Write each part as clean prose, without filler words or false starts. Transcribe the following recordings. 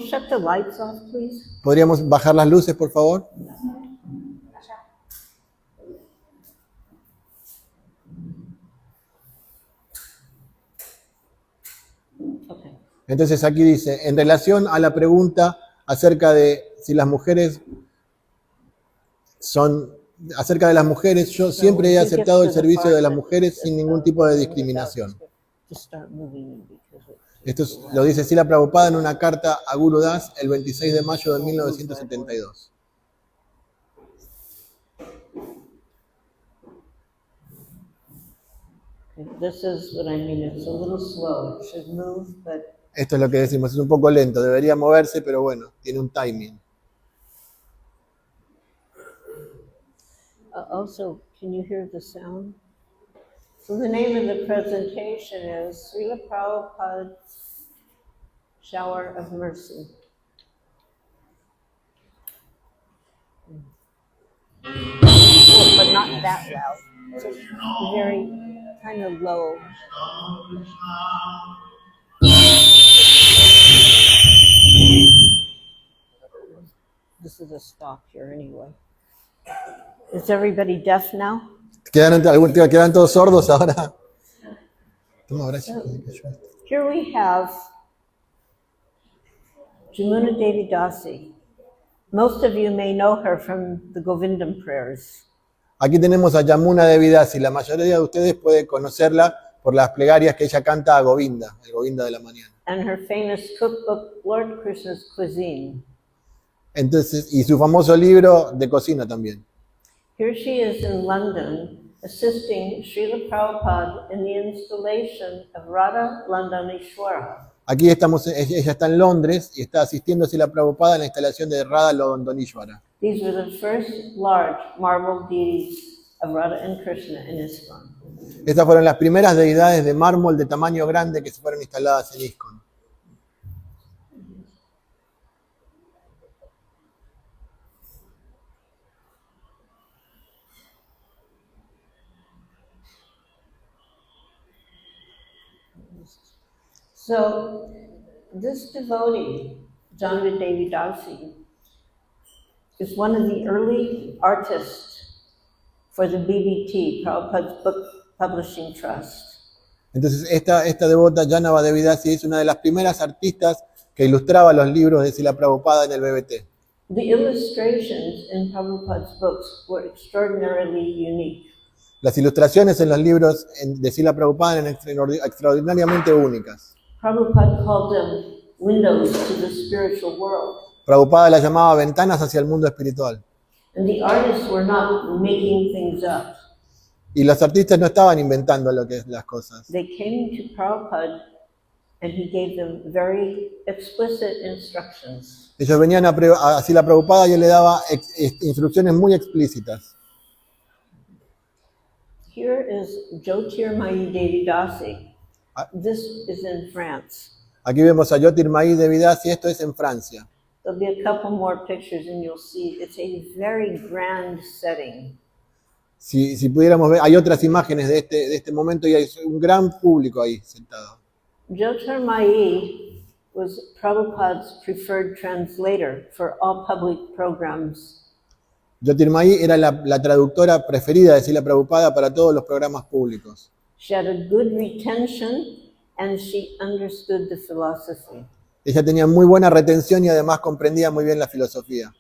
shut the lights off, please? ¿Podríamos bajar las luces, por favor? Okay. Entonces aquí dice, en relación a la pregunta acerca de si las mujeres acerca de las mujeres, yo siempre he aceptado el servicio de las mujeres sin ningún tipo de discriminación. Esto lo dice Srila Prabhupada en una carta a Guru Das el 26 de mayo de 1972. This is what I mean. It's a little slow. It should move, but Esto es lo que decimos, es un poco lento, debería moverse, pero bueno, tiene un timing. Also, can you hear the sound? So the name of the presentation is Srila Prabhupada's Shower of Mercy. Oh, but not that loud. Just very kind of low. This is a stop here anyway. Is everybody deaf now? ¿Quedan todos sordos ahora? Toma, gracias. Here we have Jamuna Devi Dasi. Most of you may know her from the Govindam prayers. Aquí tenemos a Yamuna Devi Dasi. La mayoría de ustedes pueden conocerla por las plegarias que ella canta a Govinda, el Govinda de la mañana. And her famous cookbook, Lord Krishna's Cuisine. Entonces, y su famoso libro de cocina también. Here she is in London, assisting Srila Prabhupada in the installation of Radha Londonishwara. Aquí ella está en Londres y está asistiendo a Srila Prabhupada en la instalación de Radha Londonishwara. These were the first large marble deities of Radha and Krishna in ISKCON. Estas fueron las primeras deidades de mármol de tamaño grande que se fueron instaladas en ISKCON. So, this devotee, Jamuna Devi Dasi, is one of the early artists for the BBT, Prabhupada's Book Publishing Trust. Entonces, esta devota, Janava Devi Dasi, es una de las primeras artistas que ilustraba los libros de Srila Prabhupada en el BBT. The illustrations in Prabhupada's books were extraordinarily unique. Las ilustraciones en los libros de Srila Prabhupada eran extraordinariamente únicas. Prabhupada called them windows to the spiritual world. Prabhupada las llamaba ventanas hacia el mundo espiritual. And the artists were not making things up. Y los artistas no estaban inventando las cosas. They came to Prabhupada and he gave them very explicit instructions. Ellos venían a Srila Prabhupada y él le daba instrucciones muy explícitas. Here is Jyotirmayi Devi Dasi. This is in France. Aquí vemos a Jyotirmayi Devi Dasi, esto es en Francia. There'll be a couple more pictures and you'll see it's a very grand setting. Si pudiéramos ver, hay otras imágenes de este momento y hay un gran público ahí sentado. Jyotirmayi was Prabhupada's preferred translator for all public programs. Jyotirmayi era la traductora preferida de Srila Prabhupada para todos los programas públicos. She had a good retention and she understood the philosophy. Ella tenía muy buena retención y además comprendía muy bien la filosofía.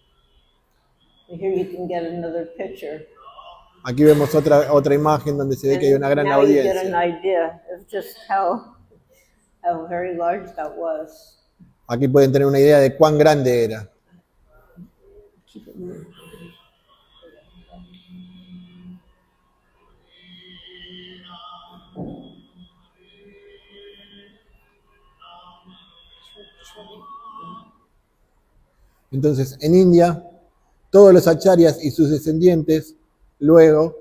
Here you can get another picture. Aquí vemos otra imagen donde se ve que hay una gran now audiencia. You get an idea of just how very large that was. Aquí pueden tener una idea de cuán grande era. Keep it moving. Entonces, en India, todos los acharyas y sus descendientes luego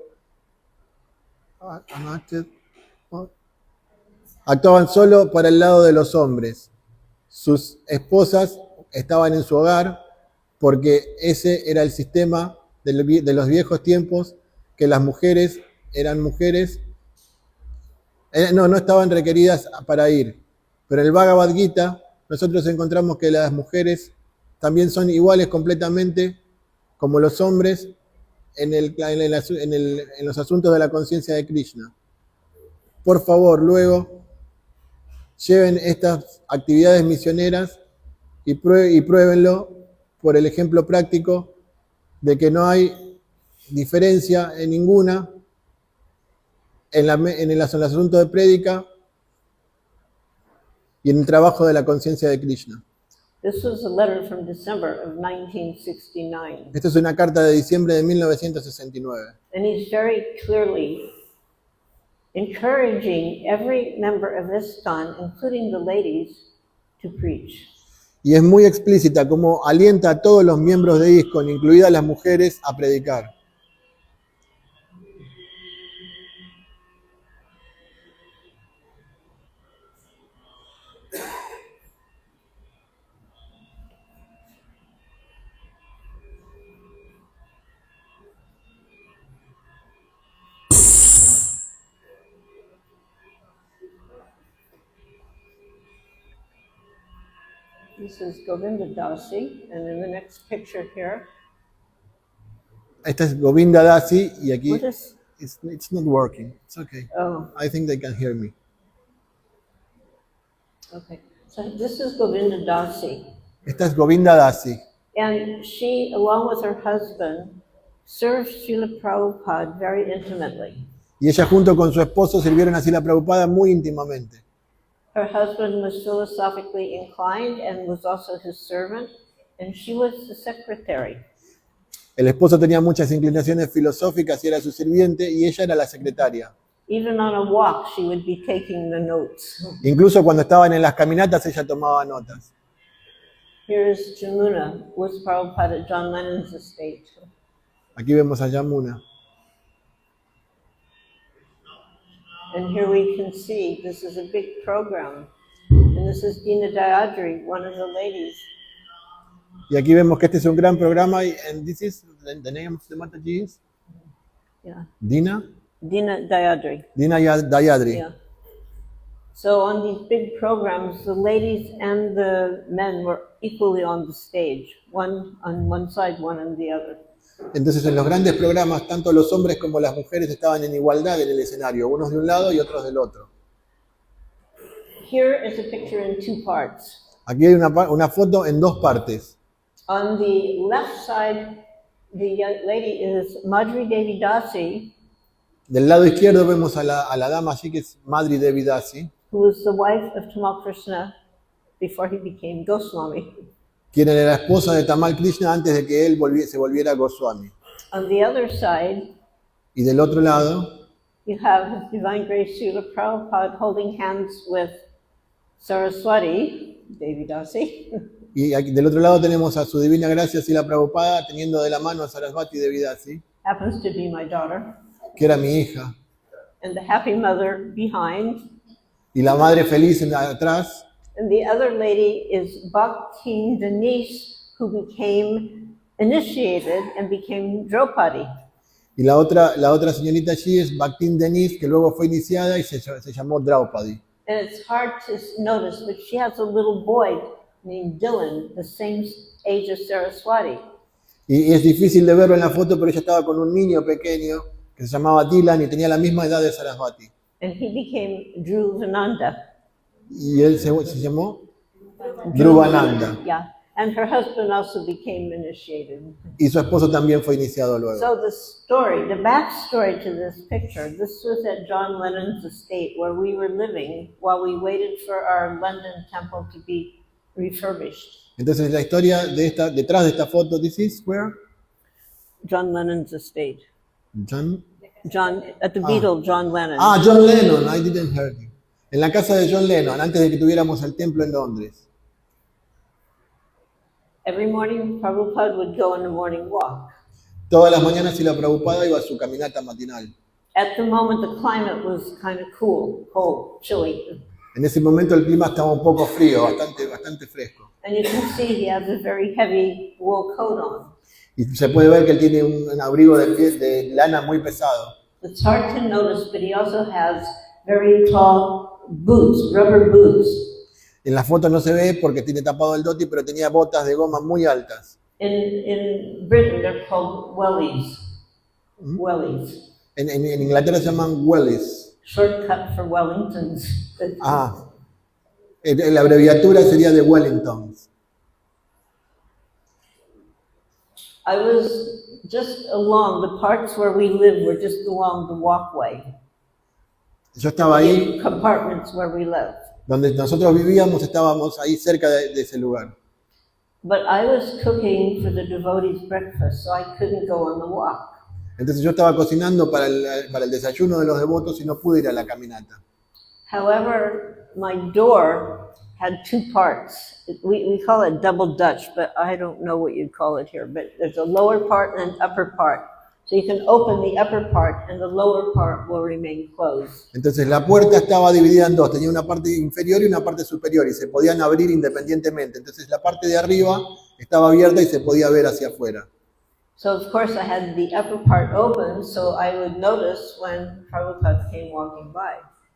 actuaban solo para el lado de los hombres. Sus esposas estaban en su hogar porque ese era el sistema de los viejos tiempos, que las mujeres eran mujeres, no estaban requeridas para ir. Pero el Bhagavad Gita nosotros encontramos que las mujeres también son iguales completamente como los hombres en los asuntos de la conciencia de Krishna. Por favor, luego lleven estas actividades misioneras y pruébenlo por el ejemplo práctico de que no hay diferencia en ninguna en el asunto de prédica y en el trabajo de la conciencia de Krishna. This was a letter from December of 1969. Esta es una carta de diciembre de 1969. And he's very clearly encouraging every member of ISKCON, including the ladies, to preach. Y es muy explícita como alienta a todos los miembros de ISKCON, incluidas las mujeres, a predicar. This is Govinda Dasi, and in the next picture here, Esta es Govinda Dasi y aquí what is, it's not working. It's okay. oh, I think they can hear me. okay. So this is Govinda Dasi. Esta es Govinda Dasi. And she, along with her husband, served Srila Prabhupada very intimately. Y ella junto con su esposo sirvieron a Srila Prabhupada muy íntimamente. Her husband was philosophically inclined and was also his servant, and she was the secretary. El esposo tenía muchas inclinaciones filosóficas y era su sirviente y ella era la secretaria. Even on a walk, she would be taking the notes. Incluso cuando estaban en las caminatas ella tomaba notas. Here is Jamuna with Prabhupada at John Lennon's estate. Aquí vemos a Yamuna. And here we can see this is a big program. And this is Dina Dayadri, one of the ladies. Y aquí vemos que este es un gran programa y and this is the name of the Mataji is Yeah, Dina Dina Dayadri. Dayadri. Yeah. So on these big programs, the ladies and the men were equally on the stage, one on one side, one on the other. Entonces en los grandes programas tanto los hombres como las mujeres estaban en igualdad en el escenario, unos de un lado y otros del otro. Here is a picture in two parts. Aquí hay una foto en dos partes. On the left side, the young lady is Madhuri Devi Dasi, Del lado izquierdo vemos a la dama allí que es Madhuri Devi Dasi, who was the wife of Tamal Krishna before he became Goswami. quien era la esposa de Tamal Krishna antes de que él se volviera Goswami. On the other side, Y del otro lado you have His Divine Grace Srila Prabhupada holding hands with Saraswati Devi Dasi. y aquí, del otro lado tenemos a su divina gracia Srila Prabhupada teniendo de la mano a Saraswati Devi Dasi, Happens to be my daughter. que era mi hija, And the happy mother behind. y la madre feliz atrás. And the other lady is Bhakti Denise, who became initiated and became Draupadi. Y la otra señorita allí es Bhaktin Denise, que luego fue iniciada y se llamó Draupadi. And it's hard to notice, but she has a little boy named Dylan, the same age as Saraswati. Y es difícil de verlo en la foto, pero ella estaba con un niño pequeño que se llamaba Dylan y tenía la misma edad de Saraswati. And he became Dhruvananda. Y él se llamó Dhruvananda. Yeah. And her husband also became initiated. Y su esposo también fue iniciado luego. So the story, the backstory to this picture, this was at John Lennon's estate where we were living while we waited for our London temple to be refurbished. Entonces la historia detrás de esta foto, this is where? John Lennon's estate. John? At the Beatle, John Lennon. John Lennon, I didn't hear you. En la casa de John Lennon, antes de que tuviéramos el templo en Londres. Every morning, Prabhupada would go on a morning walk. Todas las mañanas Srila Prabhupada iba a su caminata matinal. At the moment, the climate was kind of cold, chilly. En ese momento el clima estaba un poco frío, bastante fresco. And you can see he has a very heavy wool coat on. Y se puede ver que él tiene un abrigo de lana muy pesado. It's hard to notice, but he also has very tall boots, rubber boots. En la foto no se ve porque tiene tapado el dhoti, pero tenía botas de goma muy altas. In Britain, they're called wellies. Wellies. En Inglaterra se llaman wellies. Shortcut for Wellingtons. Ah, la abreviatura sería de Wellingtons. I was just along, the parts where we lived were just along the walkway. Yo estaba ahí, In compartments where we lived. donde nosotros vivíamos, estábamos ahí cerca de ese lugar. But I was cooking for the devotees' breakfast, so I couldn't go on the walk. Entonces yo estaba cocinando para el desayuno de los devotos y no pude ir a la caminata. However, my door had two parts. We call it double Dutch, but I don't know what you'd call it here. But there's a lower part and an upper part. So you can open the upper part and the lower part will remain closed. Entonces la puerta estaba dividida en dos, tenía una parte inferior y una parte superior y se podían abrir independientemente. Entonces la parte de arriba estaba abierta y se podía ver hacia afuera. So of course I had the upper part open so I would notice when Prabhupada came walking by.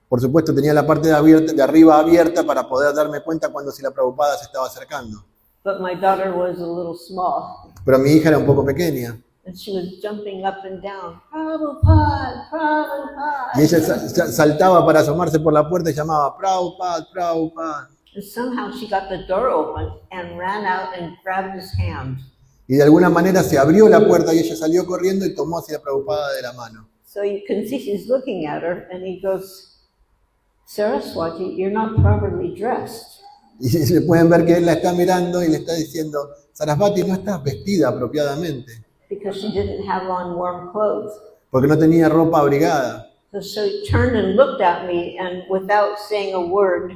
Por supuesto tenía la parte de arriba abierta para poder darme cuenta cuando si la Prabhupada se estaba acercando. But my daughter was a little small. Pero mi hija era un poco pequeña. And she was jumping up and down, Prabhupada, Prabhupada. Y ella saltaba para asomarse por la puerta y llamaba, Prabhupada, Prabhupada. And somehow she got the door open and ran out and grabbed his hand. Y de alguna manera se abrió la puerta y ella salió corriendo y tomó hacia la Prabhupada de la mano. So you can see she's looking at her and he goes, Saraswati, you're not properly dressed. Y se pueden ver que él la está mirando y le está diciendo, Sarasvati, no estás vestida apropiadamente. Because she didn't have on warm clothes. Porque no tenía ropa abrigada. So she turned and looked at me, and without saying a word,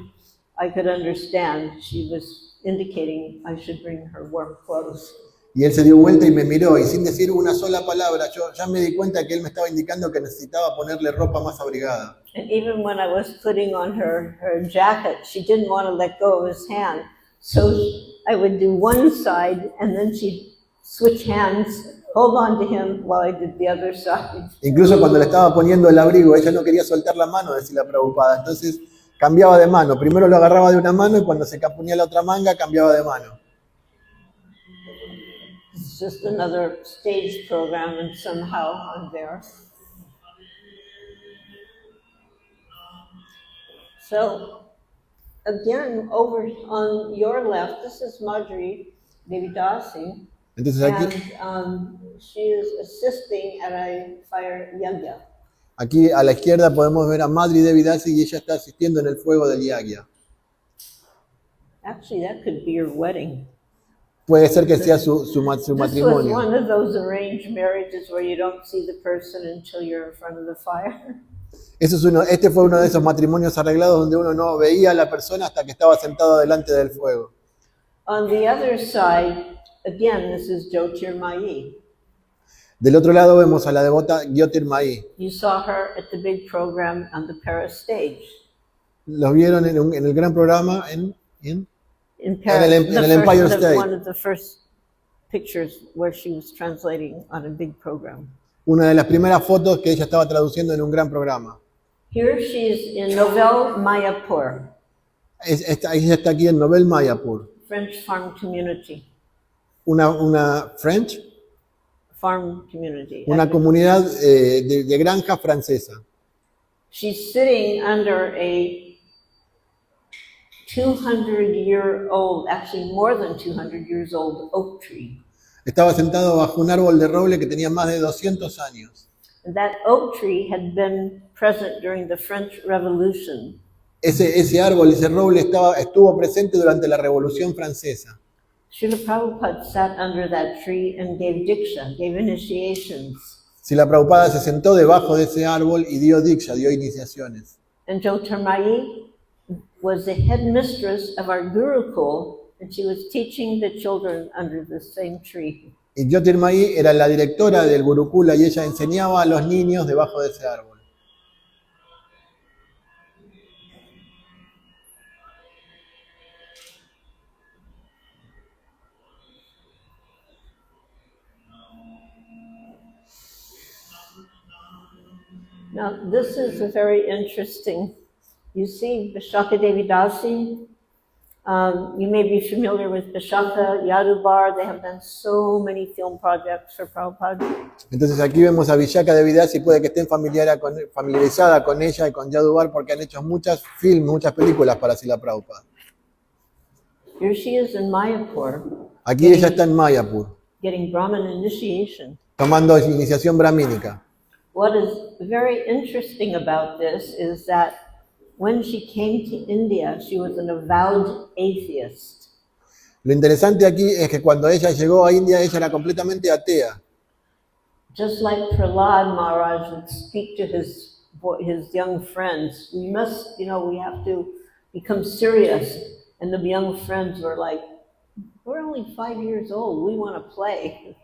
I could understand she was indicating I should bring her warm clothes. Y él se dio vuelta y me miró, y sin decir una sola palabra, yo ya me di cuenta que él me estaba indicando que necesitaba ponerle ropa más abrigada. And even when I was putting on her jacket, she didn't want to let go of his hand. So I would do one side, and then she'd switch hands, hold on to him while I did the other side. Incluso cuando le estaba poniendo el abrigo, ella no quería soltar la mano, decía la Prabhupada. Entonces cambiaba de mano. Primero lo agarraba de una mano y cuando se ponía la otra manga, cambiaba de mano. It's just another stage program, and somehow I'm there. So, again, over on your left, this is Madhuri Devidasi. Entonces aquí, And she is assisting at a fire yagya. aquí a la izquierda podemos ver a Madhuri Devidasi y ella está asistiendo en el fuego del yagya. Actually, that could be your wedding. Puede ser que sea su This was matrimonio. one of those arranged marriages where you don't see the person until you're in front of the fire. Este fue uno de esos matrimonios arreglados donde uno no veía a la persona hasta que estaba sentado delante del fuego. On the other side, again, this is Jyotirmayi. Del otro lado vemos a la devota Jyotirmayi. You saw her at the big program on the Paris stage. Los vieron en el gran programa en In Paris, en el Empire State. one of the first pictures where she was translating on a big program. Una de las primeras fotos que ella estaba traduciendo en un gran programa. Here she is in Novel Mayapur, Ella está aquí en Novel Mayapur, French farm community. una French, Farm community. una comunidad de granja francesa. She's sitting under a 200-year-old, actually more than 200 years old oak tree. Estaba sentado bajo un árbol de roble que tenía más de 200 años. And that oak tree had been present during the French Revolution. Ese árbol, ese roble estuvo presente durante la Revolución Francesa. Srila Prabhupada sat under that tree and gave diksha, gave initiations. Srila Prabhupada se sentó debajo de ese árbol y dio diksha, dio iniciaciones. And Jyotirmayi was the headmistress of our Gurukul, and she was teaching the children under the same tree. Y Jyotirmayi era la directora del Gurukula y ella enseñaba a los niños debajo de ese árbol. Now, this is a very interesting. You see Vishaka Devi Dasi, You may be familiar with Vishaka Yadubar. They have done so many film projects for Prabhupada. Entonces aquí vemos a Vishaka de Vidasi, puede que estén familiarizada con ella y con Yadubar porque han hecho muchas films, muchas películas para Srila Prabhupada. Here she is in Mayapur, Aquí ella está en Mayapur, getting Brahman initiation. tomando iniciación brahmínica. What is very interesting about this is that when she came to India, she was an avowed atheist. Lo interesante aquí es que cuando ella llegó a India, ella era completamente atea. Just like Prahlad Maharaj would speak to his young friends, we must, we have to become serious. And the young friends were like, we're only 5 years old, we want to play.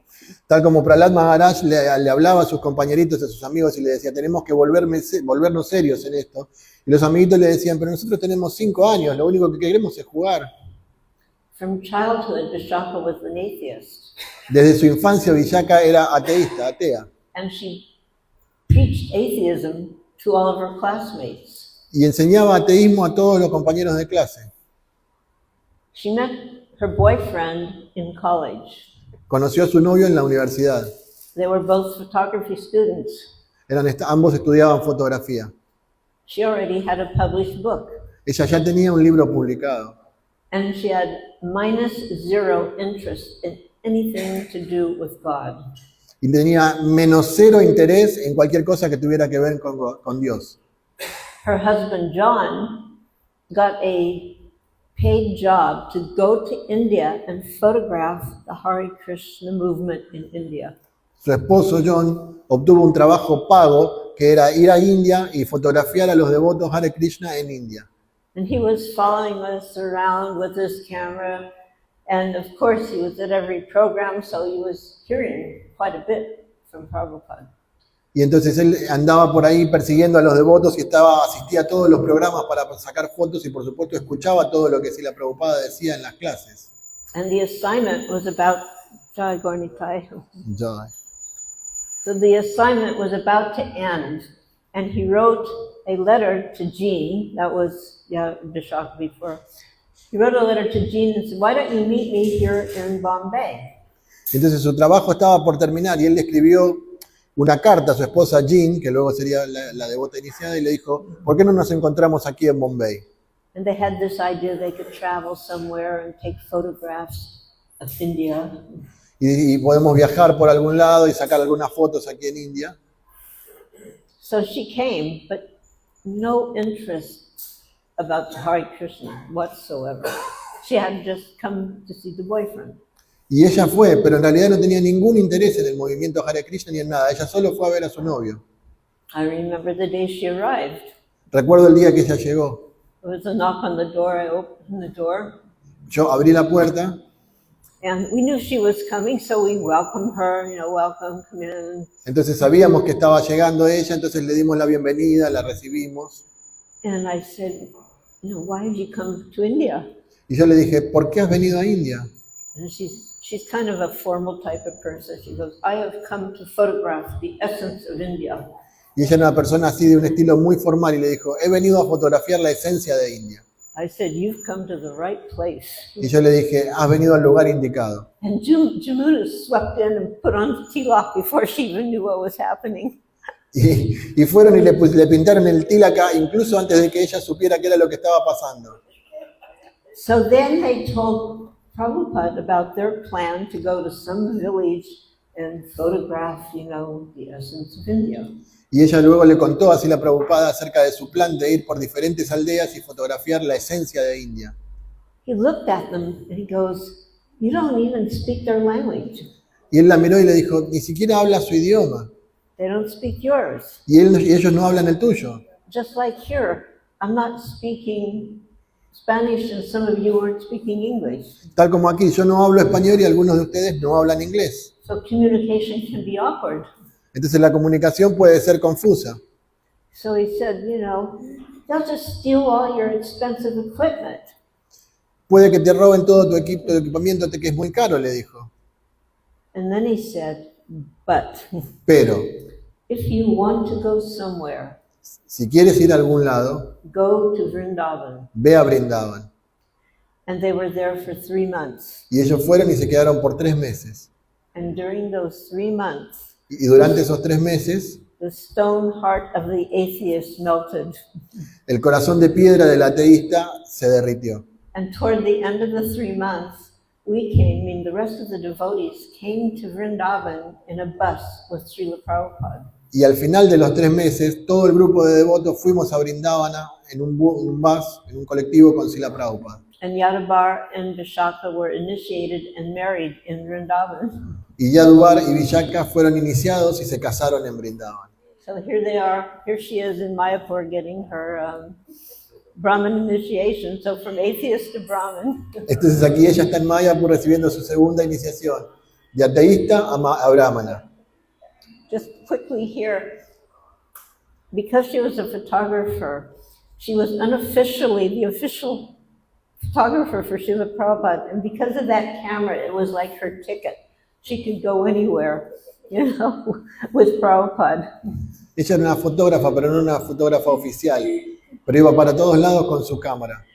Tal como Prahlad Maharaj le hablaba a sus compañeritos, a sus amigos y le decía, tenemos que volvernos serios en esto. Y los amiguitos le decían, pero nosotros tenemos 5 años, lo único que queremos es jugar. From childhood, Vishaka was an atheist. Desde su infancia, Vishaka era atea. And she preached atheism to all of her classmates. Y enseñaba ateísmo a todos los compañeros de clase. She met her boyfriend in college. Conoció a su novio en la universidad. They were both photography students. Ambos estudiaban fotografía. She already had a published book. Ella ya tenía un libro publicado. And she had -0 interest in anything to do with God. Y tenía -0 interés en cualquier cosa que tuviera que ver con Dios. Her husband John got a paid job to go to India and photograph the Hare Krishna movement in India. Su esposo John obtuvo un trabajo pago que era ir a India y fotografiar a los devotos Hare Krishna en India. And he was following us around with his camera. And of course, he was at every program, so he was hearing quite a bit from Prabhupada. Y entonces él andaba por ahí persiguiendo a los devotos y asistía a todos los programas para sacar fotos y por supuesto escuchaba todo lo que Srila Prabhupada decía en las clases. And the assignment was about Jai Gaurnitai. Jai. So the assignment was about to end, and he wrote a letter to Jean. That was Vishak before. He wrote a letter to Jean and said, "Why don't you meet me here in Bombay?" Entonces su trabajo estaba por terminar y él le escribió una carta a su esposa Jean, que luego sería la devota iniciada, y le dijo, ¿por qué no nos encontramos aquí en Bombay? And they had this idea they could travel somewhere and take photographs of India. Y podemos viajar por algún lado y sacar algunas fotos aquí en India. So she came, but no interest about Hare Krishna whatsoever. She had just come to see the boyfriend. Y ella fue, pero en realidad no tenía ningún interés en el movimiento Hare Krishna ni en nada. Ella solo fue a ver a su novio. I remember the day she arrived. Recuerdo el día que ella llegó. There was a knock on the door. I opened the door. Yo abrí la puerta. And we knew she was coming, so we welcomed her, welcome, come in. Entonces sabíamos que estaba llegando ella, entonces le dimos la bienvenida, la recibimos. And I said, why have you come to India? Y yo le dije, ¿por qué has venido a India? And she's kind of a formal type of person. She goes, I have come to photograph the essence of India. Y ella era una persona así de un estilo muy formal y le dijo, he venido a fotografiar la esencia de India. I said, you've come to the right place. Y yo le dije, has venido al lugar indicado. And Jamuna swept in and put on tilak before she even knew what was happening. Y fueron y le pintaron el tilaka incluso antes de que ella supiera qué era lo que estaba pasando. So then they told Prabhupada about their plan to go to some village and photograph, the essence of India. Y ella luego le contó a Srila Prabhupada acerca de su plan de ir por diferentes aldeas y fotografiar la esencia de India. He looked at them and he goes, you don't even speak their language. Y él la miró y le dijo, ni siquiera habla su idioma. They don't speak yours. Y ellos no hablan el tuyo. Just like here, I'm not speaking Spanish and some of you aren't speaking English. Tal como aquí, yo no hablo español y algunos de ustedes no hablan inglés. So communication can be awkward. Entonces la comunicación puede ser confusa. So he said, they'll just steal all your expensive equipment. Puede que te roben todo tu equipamiento que es muy caro, le dijo. And then he said, but Pero, if you want to go somewhere, si quieres ir a algún lado, go to Vrindavan. ve a Brindavan. And they were there for 3 months. Y ellos fueron y se quedaron por 3 meses. And during those 3 months, Y durante esos 3 meses, the stone heart of the atheist melted. el corazón de piedra del ateísta se derritió. And toward the end of the 3 months, we came, I mean, the rest of the devotees came to Vrindavan in a bus with Srila Prabhupada. Y al final de los 3 meses, todo el grupo de devotos fuimos a Brindavana en un bus, en un colectivo con Srila Prabhupada. And Yadavar and Vishaka were initiated and married in Vrindavan. Y Yadubar y Vishaka fueron iniciados y se casaron en Brindavan. So here they are, here she is in Mayapur getting her Brahmin initiation, so from atheist to Brahmin. Entonces aquí ella está en Mayapur recibiendo su segunda iniciación, de ateísta a brahmana. Just quickly here, because she was a photographer, she was unofficially the official photographer for Srila Prabhupada, and because of that camera, it was like her ticket. She could go anywhere, you know, with Prabhupada. Ella era una fotógrafa, pero no una fotógrafa oficial, pero iba para todos lados con su cámara.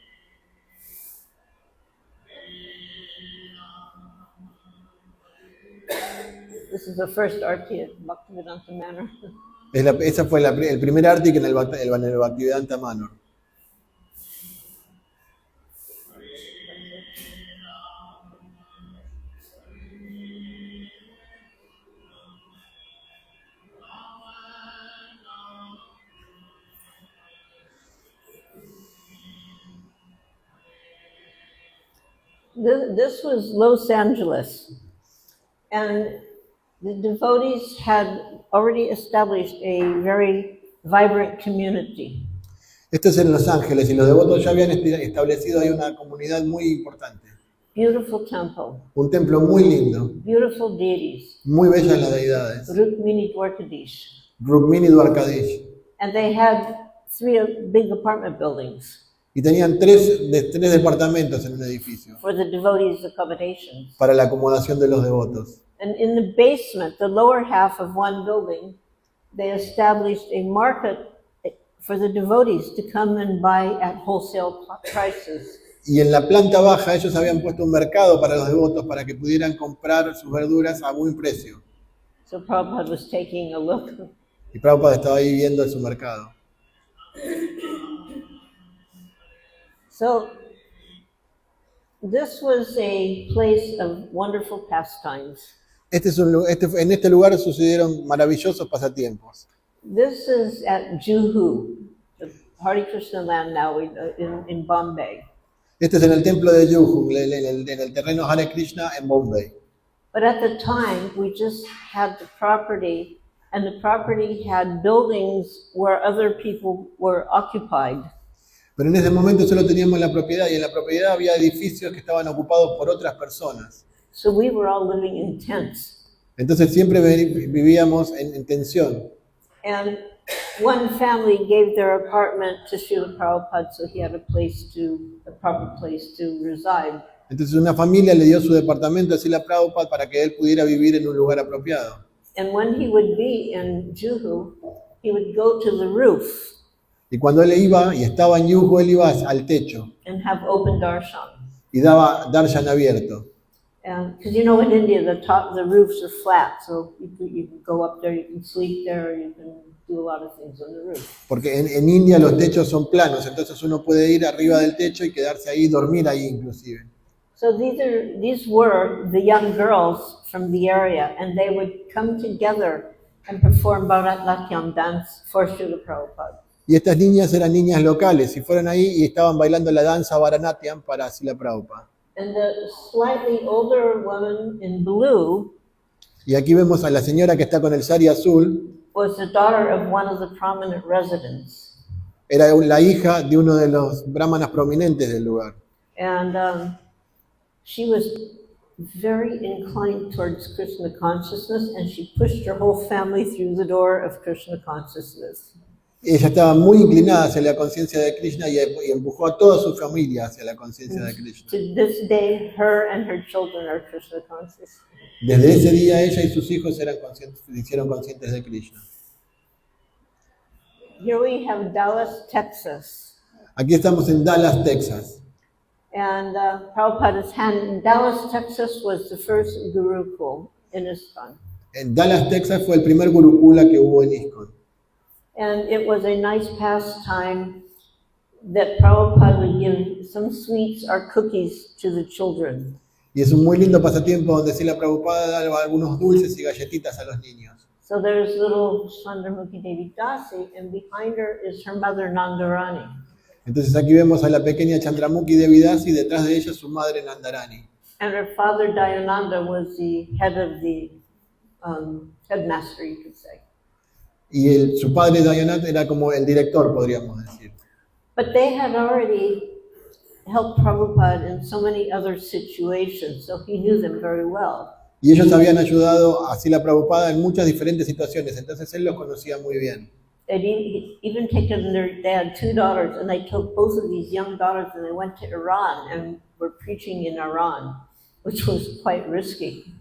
This is the first arti at Bhaktivedanta Manor. Esa fue el primer artículo en el Bhaktivedanta Manor. This was Los Angeles, and the devotees had already established a very vibrant community. Esto es en Los Ángeles y los devotos ya habían establecido ahí una comunidad muy importante. Beautiful temple, Un templo muy lindo, beautiful deities, muy bellas las deidades. Rukmini Dwarkadish. Rukmini Dwarkadish. And they had 3 big apartment buildings Y tenían tres departamentos en un edificio for the devotees' accommodations. para la acomodación de los devotos. And in the basement, the lower half of one building, they established a market for the devotees to come and buy at wholesale prices. Y en la planta baja ellos habían puesto un mercado para los devotos para que pudieran comprar sus verduras a buen precio. So Prabhupada was taking a look. Y Prabhupada estaba ahí viendo su mercado. So this was a place of wonderful pastimes. En este lugar sucedieron maravillosos pasatiempos. This is at Juhu, the Hare Krishna land now in Bombay. Este es en el templo de Juhu, en el terreno Hare Krishna en Bombay. But at the time, we just had the property, and the property had buildings where other people were occupied. Pero en ese momento solo teníamos la propiedad y en la propiedad había edificios que estaban ocupados por otras personas. So we were all living in tents. Entonces siempre vivíamos en tensión. And one family gave their apartment to Srila Prabhupada, so he had a proper place to reside. Entonces una familia le dio su departamento a Srila Prabhupada para que él pudiera vivir en un lugar apropiado. And when he would be in Juhu, he would go to the roof Y cuando él iba y estaba en Juhu, él iba al techo and have open darshan. y daba darshan abierto. Because you know, in India, the roofs are flat, so you can go up there, you can sleep there, you can do a lot of things on the roof. Porque en India los techos son planos, entonces uno puede ir arriba del techo y quedarse ahí, dormir ahí inclusive. So these were the young girls from the area, and they would come together and perform Bharatanatyam dance for Srila Prabhupada. Y estas niñas eran niñas locales y fueron ahí y estaban bailando la danza Bharatanatyam para Srila Prabhupada. And the slightly older woman in blue Y aquí vemos a la señora que está con el sari azul, was the daughter of one of the prominent residents. era la hija de uno de los brahmanas prominentes del lugar. And she was very inclined towards Krishna consciousness, and she pushed her whole family through the door of Krishna consciousness. Ella estaba muy inclinada hacia la conciencia de Krishna y empujó a toda su familia hacia la conciencia de Krishna. To this day, her and her children are Krishna conscious. Desde ese día ella y sus hijos se hicieron conscientes de Krishna. Here we have Dallas, Texas. Aquí estamos en Dallas, Texas. And Prabhupada's hand in Dallas, Texas was the first Gurukul in ISKCON. En Dallas, Texas fue el primer Gurukula que hubo en ISKCON. And it was a nice pastime that Prabhupada would give some sweets or cookies to the children. Y es un muy lindo pasatiempo donde Srila Prabhupada daba algunos dulces y galletitas a los niños. So there's little Chandramukhi Devi Dasi, and behind her is her mother Nandarani. Entonces aquí vemos a la pequeña Chandramukhi Devidasi y detrás de ella su madre Nandarani. And her father Dayananda was the head of the headmaster, you could say. Y su padre Dayanat era como el director, podríamos decir. But they had already helped Prabhupada in so many other situations, so he knew them very well. Y ellos habían ayudado a Srila Prabhupada en muchas diferentes situaciones, entonces él los conocía muy bien. They'd even taken they had 2 daughters, and they took both of these young daughters and they went to Iran and were preaching in Iran, which was quite risky.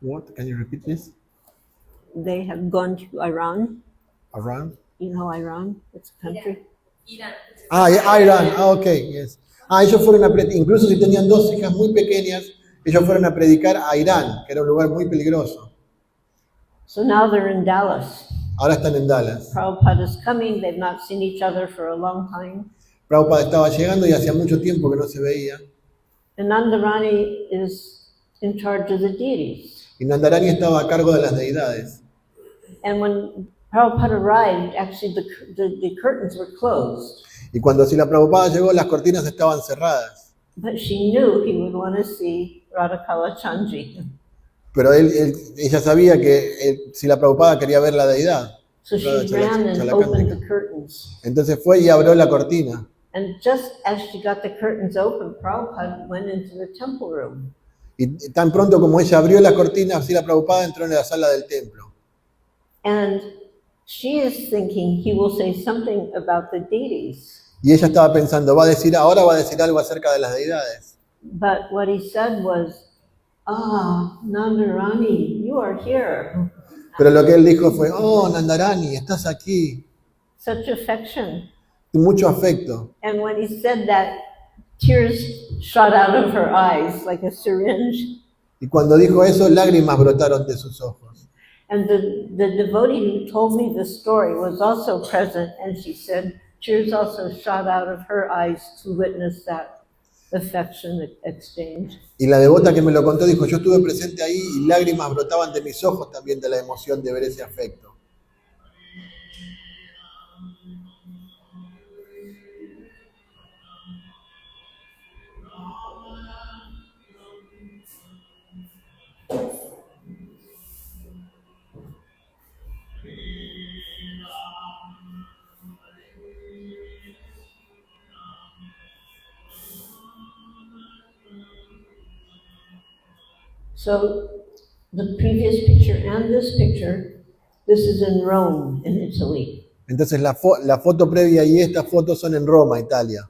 What? Can you repeat this? They had gone to Iran. Iran? You know Iran? It's a country. Irán. Ah, yeah, Iran. Ah, ok, yes. Ah, ellos fueron a predicar, incluso si tenían dos hijas muy pequeñas, ellos fueron a predicar a Irán, que era un lugar muy peligroso. So now they're in Dallas. Ahora están en Dallas. Prabhupada is coming. They've not seen each other for a long time. Prabhupada estaba llegando y hacía mucho tiempo que no se veía. And Nandarani is in charge of the deities. Y Nandarani estaba a cargo de las deidades. And when Prabhupada arrived, actually the curtains were closed. Y cuando Srila Prabhupada llegó, las cortinas estaban cerradas. But she knew he would want to see Radhakala Chandji. Pero ella sabía que Srila Prabhupada quería ver la deidad. So she ran and opened the curtains. Entonces fue y abrió la cortina. And just as she got the curtains open, Prabhupada went into the temple room. Y tan pronto como ella abrió la cortina, Srila Prabhupada entró en la sala del templo. And she is thinking he will say something about the deities. Y ella estaba pensando, ahora va a decir algo acerca de las deidades. But what he said was, Nandarani, you are here. Pero lo que él dijo fue, oh, Nandarani, estás aquí. Such affection. Y mucho afecto. And when he said that, tears shot out of her eyes like a syringe. Y cuando dijo eso, lágrimas brotaron de sus ojos. And the devotee who told me the story was also present, and she said tears also shot out of her eyes to witness that affection exchange. Y la devota que me lo contó dijo, yo estuve presente ahí y lágrimas brotaban de mis ojos también de la emoción de ver ese afecto. So the previous picture and this picture, this is in Rome, in Italy. Entonces la foto previa y esta foto son en Roma, Italia.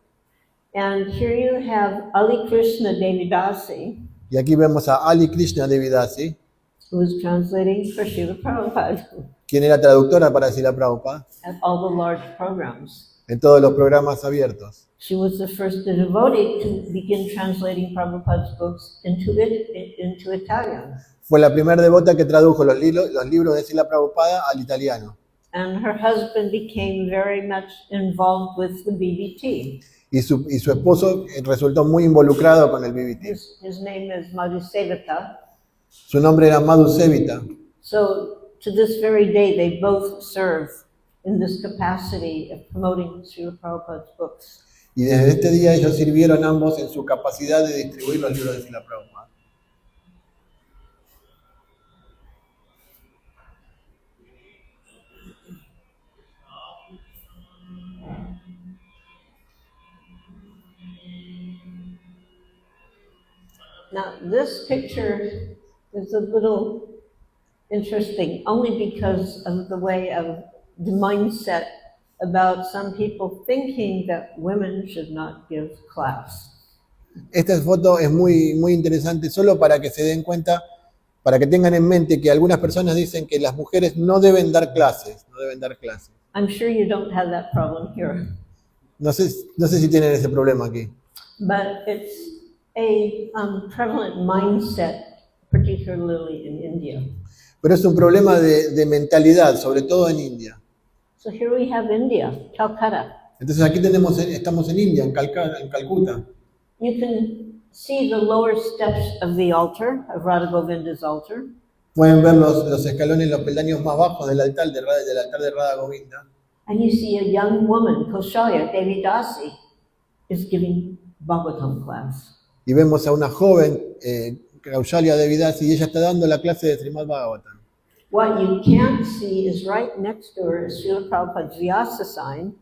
And here you have Ali Krishna Devidasi, Y aquí vemos a Ali Krishna Devidasi, who is translating for Srila Prabhupada quien era traductora para Srila Prabhupada at all the large programs. en todos los programas abiertos. She was the first devotee to begin translating Prabhupada's books into Italian. Fue la primera devota que tradujo los libros de Srila Prabhupada al italiano. And her husband became very much involved with the BBT. Y su esposo resultó muy involucrado con el BBT. His name is Madhusevita. Su nombre era Madhu Sevita. So to this very day, they both serve in this capacity of promoting Srila Prabhupada's books. Y desde este día ellos sirvieron ambos en su capacidad de distribuir los libros de Srila Prabhupada. Now, this picture is a little interesting, only because of the way of the mindset about some people thinking that women should not give class. Esta foto es muy interesante solo para que se den cuenta, para que tengan en mente que algunas personas dicen que las mujeres no deben dar clases, I'm sure you don't have that problem here. No sé si tienen ese problema aquí. But it's a prevalent mindset, particularly in India. Pero es un problema de mentalidad, sobre todo en India. So here we have India, Calcutta. Entonces aquí estamos en India, en Calcuta. You can see the lower steps of the altar, of Radha Govinda's altar. Pueden ver los escalones, los peldaños más bajos del altar de Radha Govinda. And you see a young woman, Kaushalya Devi Dasi, is giving Bhagavatam class. Y vemos a una joven, Kaushalya Devi Dasi, y ella está dando la clase de Srimad Bhagavatam. What you can't see is right next to her is Srila Prabhupada's Vyasa sign,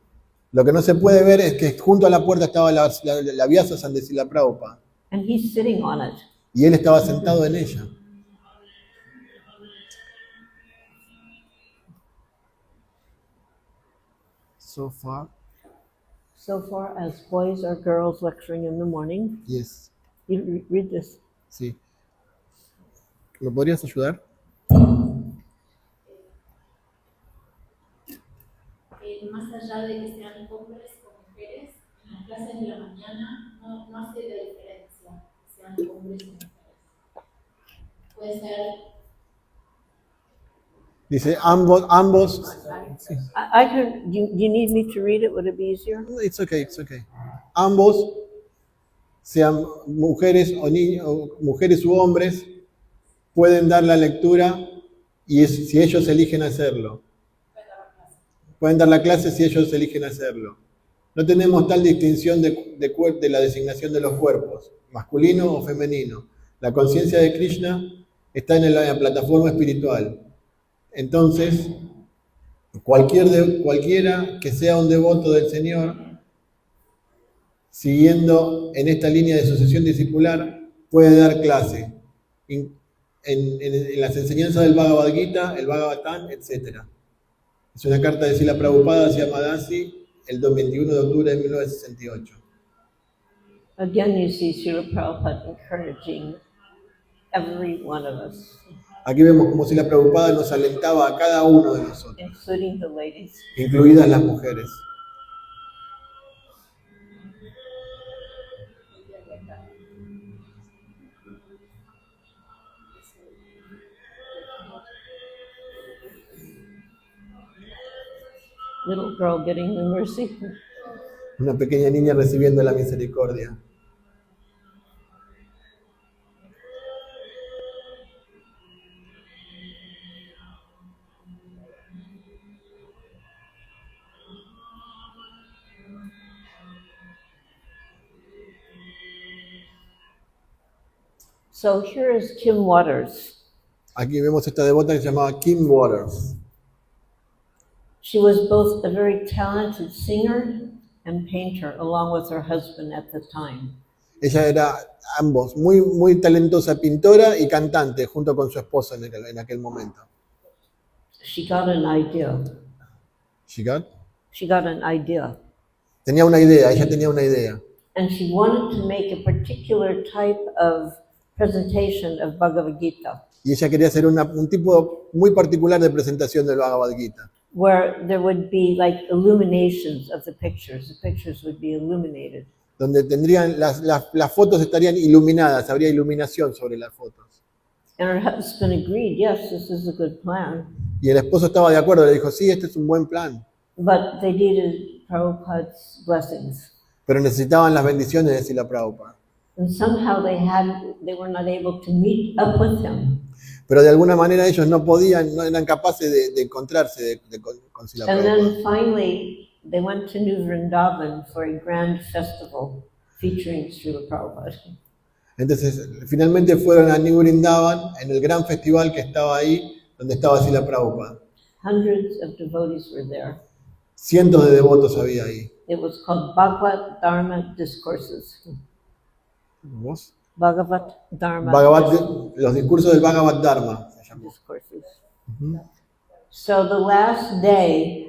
Lo que no se puede ver es que junto a la puerta estaba la Vyasa de Srila Prabhupada, and he's sitting on it. y él estaba sentado en ella. So far, So far as boys or girls lecturing in the morning, yes. you read this. Sí. ¿Lo podrías ayudar? Más allá de que sean hombres o mujeres, en las clases de la mañana no hace la diferencia que sean hombres o mujeres. Puede ser. Dice ambos. Sí. I can, you need me to read it? Would it be easier? It's okay. Ambos, sean mujeres o niños, mujeres u hombres, pueden dar la lectura y si ellos eligen hacerlo. Pueden dar la clase si ellos eligen hacerlo. No tenemos tal distinción de la designación de los cuerpos, masculino o femenino. La conciencia de Krishna está en la plataforma espiritual. Entonces, cualquiera que sea un devoto del Señor, siguiendo en esta línea de sucesión discipular, puede dar clase en las enseñanzas del Bhagavad Gita, el Bhagavatam, etc. Es una carta de Srila Prabhupada hacia Madasi el 21 de octubre de 1968. Again, you see Srila Prabhupada encouraging every one of us, Aquí vemos como Srila Prabhupada nos alentaba a cada uno de nosotros, including the ladies. incluidas las mujeres. Little girl getting the mercy. Una pequeña niña recibiendo la misericordia. So here is Kim Waters. Aquí vemos esta devota que se llamaba Kim Waters. She was both a very talented singer and painter, along with her husband at the time. Ella era ambos, muy talentosa pintora y cantante, junto con su esposo en aquel momento. She got an idea. She got? She got an idea. Tenía una idea, ella tenía una idea. And she wanted to make a particular type of presentation of Bhagavad Gita, Y ella quería hacer un tipo muy particular de presentación del Bhagavad Gita, where there would be like illuminations of the pictures. The pictures would be illuminated. donde tendrían las fotos estarían iluminadas, habría iluminación sobre las fotos. And her husband agreed, yes, this is a good plan. Y el esposo estaba de acuerdo, le dijo, sí, este es un buen plan, But they needed Prabhupada's blessings. pero necesitaban las bendiciones de Srila Prabhupada. And somehow they were not able to meet up with him. Pero de alguna manera ellos no eran capaces de encontrarse con Srila And Prabhupada. then finally, they went to New Vrindavan for a grand festival featuring Srila Prabhupada. Entonces, finalmente fueron a New Vrindavan en el gran festival que estaba ahí, donde estaba Srila Prabhupada. Hundreds of devotees were there. Cientos de devotos había ahí. It was called Bhagavad Dharma Discourses. ¿Vos? Bhagavad Dharma Los discursos del Bhagavad Dharma se llamó. Discourses. So the last day,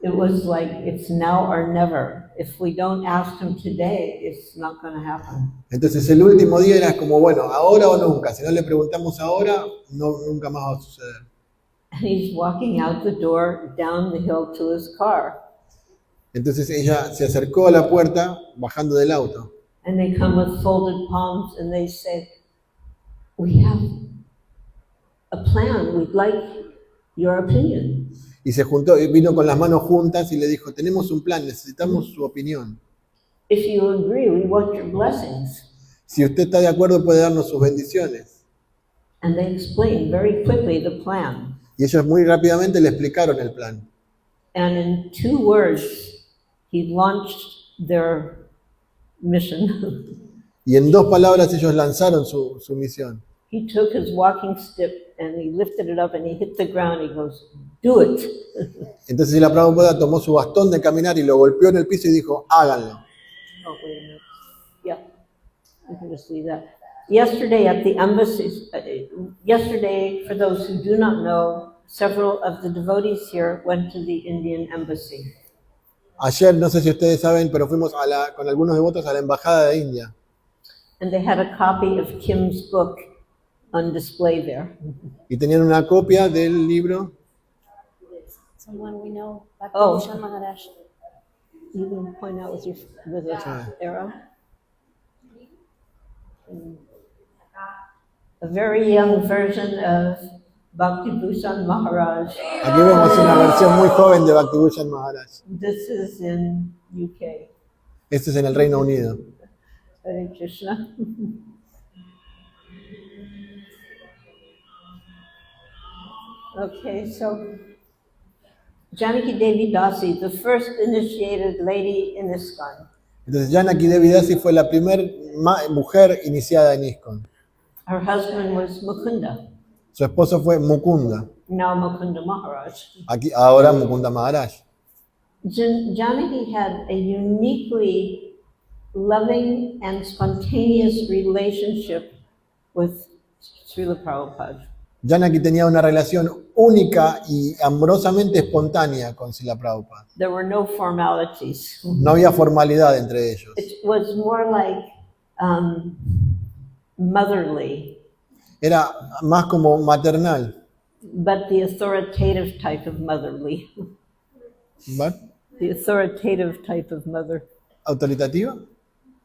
it was like, it's now or never. If we don't ask him today, it's not going to happen. Entonces el último día era como, bueno, ahora o nunca. Si no le preguntamos ahora, nunca más va a suceder. And he's walking out the door down the hill to his car. Entonces ella se acercó a la puerta bajando del auto. And they come with folded palms and they say, we have a plan, we'd like your opinion. Y se juntó, y vino con las manos juntas y le dijo, tenemos un plan, necesitamos su opinión. If you agree, we want your blessings. Si usted está de acuerdo, puede darnos sus bendiciones. And they explained very quickly the plan. Y ellos muy rápidamente le explicaron el plan. And in 2 words, he launched their mission. Y en 2 palabras ellos lanzaron su misión. He took his walking stick and he lifted it up and he hit the ground. He goes, do it. Entonces la Prabhupada tomó su bastón de caminar y lo golpeó en el piso y dijo, háganlo. Oh, wait a minute. Yeah, I can just leave that. Yesterday at the embassy, yesterday, for those who do not know, several of the devotees here went to the Indian embassy. Ayer, no sé si ustedes saben, pero fuimos con algunos devotos a la embajada de India. And they had a copy of Kim's book on display there. Y tenían una copia del libro. Someone we know, Oh. Bhakti Maharaj. You can point out with your arrow. A very young version of Bhakti Bhushan Maharaj. Aquí vemos una versión muy joven de Bhakti-Bhushan Maharaj. This is in UK. Este es en el Reino Unido. Hare Krishna. Okay, so Janaki Devi Dasi, the first initiated lady in ISKCON. Entonces Janaki Devi Dasi fue la primera mujer iniciada en ISKCON. Her husband was Mukunda, Su esposo fue Mukunda, now Mukunda Maharaj. aquí ahora Mukunda Maharaj. Janaki had a uniquely loving and spontaneous relationship with Srila Prabhupada. Janaki tenía una relación única y amorosamente espontánea con Srila Prabhupada. There were no formalities. No había formalidad entre ellos. It was more like motherly, Era más como maternal. but the authoritative type of motherly. ¿Va? The authoritative type of mother. ¿Autoritativa?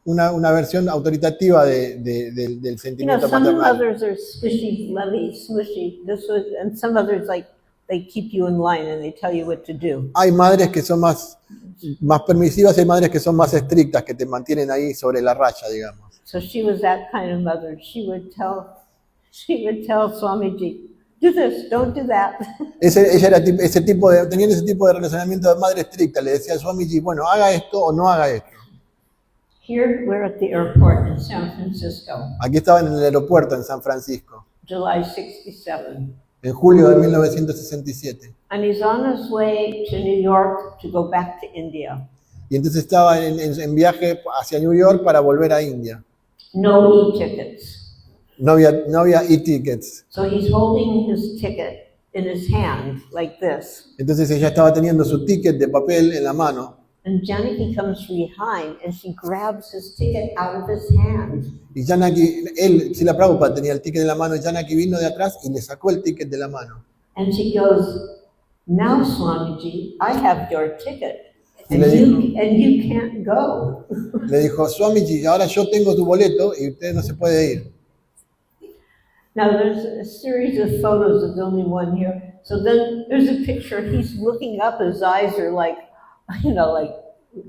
Una versión autoritativa del You know, sentimiento some maternal. mothers are squishy, lovey, smushy. This was, and some others like they keep you in line and they tell you what to do. Hay madres que son más permisivas y hay madres que son más estrictas, que te mantienen ahí sobre la raya, digamos. So she was that kind of mother. She would tell Swamiji, do this, don't do that. Ella era tenían ese tipo de relacionamiento de madre estricta. Le decía a Swamiji, bueno, haga esto o no haga esto. Here we're at the airport in San Francisco, Aquí estaban en el aeropuerto en San Francisco, July 67. en julio de 1967. And he's on his way to New York to go back to India. Y entonces estaba en viaje hacia New York para volver a India. No e-tickets. No había e-tickets. So he's holding his ticket in his hand like this. Entonces ella estaba teniendo su ticket de papel en la mano. And Janaki comes from behind and she grabs his ticket out of his hand. Y Janaki, Srila Prabhupada tenía el ticket en la mano y Janaki vino de atrás y le sacó el ticket de la mano. And she goes, now Swamiji, I have your ticket. Y And le you can't go. Le dijo, Swamiji, ahora yo tengo tu boleto y usted no se puede ir. Now there's a series of photos, there's only one here. So then there's a picture, he's looking up, his eyes are like, you know, like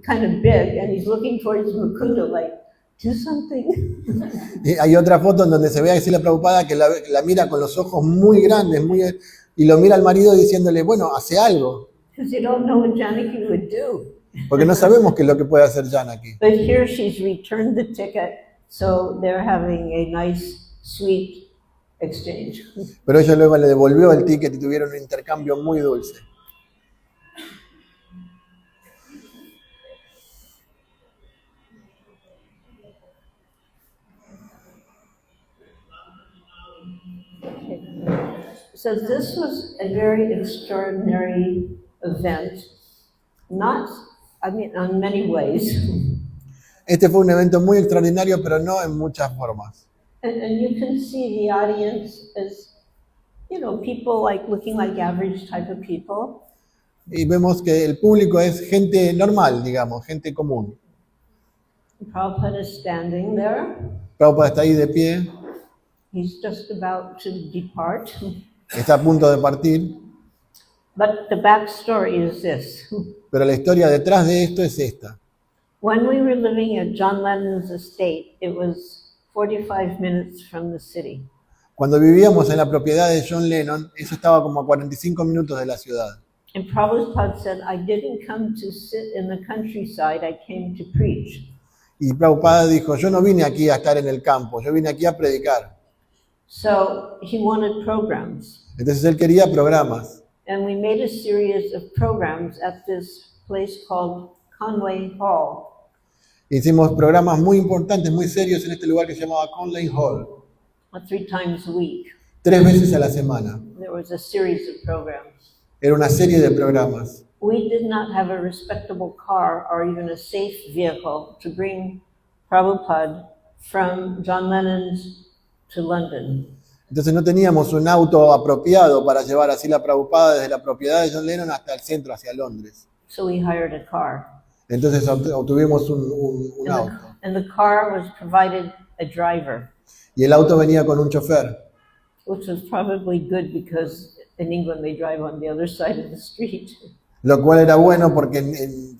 kind of big, and he's looking towards Mukunda like, do something. Y hay otra foto en donde se ve a Srila Prabhupada que la mira con los ojos muy grandes y lo mira al marido diciéndole, bueno, hace algo, Because you don't know what Janaki would do. porque no sabemos qué es lo que puede hacer Janaki. But here she's returned the ticket, so they're having a nice, sweet exchange. Pero ella luego le devolvió el ticket y tuvieron un intercambio muy dulce. So this was a very extraordinary event, on many ways. Este fue un evento muy extraordinario, pero no en muchas formas. And you can see the audience as, you know, people like looking like average type of people. Y vemos que el público es gente normal, digamos, gente común. Prabhupada is standing there. Prabhupada está ahí de pie, He's just about to depart. está a punto de partir, But the backstory is this. pero la historia detrás de esto es esta. When we were living at John Lennon's estate, it was 45 minutes from the city. Cuando vivíamos en la propiedad de John Lennon, eso estaba como a 45 minutos de la ciudad. And Prabhupada said, I didn't come to sit in the countryside, I came to preach. Y Prabhupada dijo, yo no vine aquí a estar en el campo, yo vine aquí a predicar. So he wanted programs. Entonces él quería programas. And we made a series of programs at this place called Conway Hall. Hicimos programas muy importantes, muy serios en este lugar que se llamaba Conley Hall, 3 times a week. 3 veces a la semana. There was a series of programs. Era una serie de programas. We did not have a respectable car or even a safe vehicle to bring Prabhupada from John Lennon's to London. Entonces no teníamos un auto apropiado para llevar así la Prabhupada desde la propiedad de John Lennon hasta el centro, hacia Londres. So we hired a car. Entonces obtuvimos un auto. And the car was provided a driver, Y el auto venía con un chofer, which was probably good because in England they drive on the other side of the street. lo cual era bueno porque en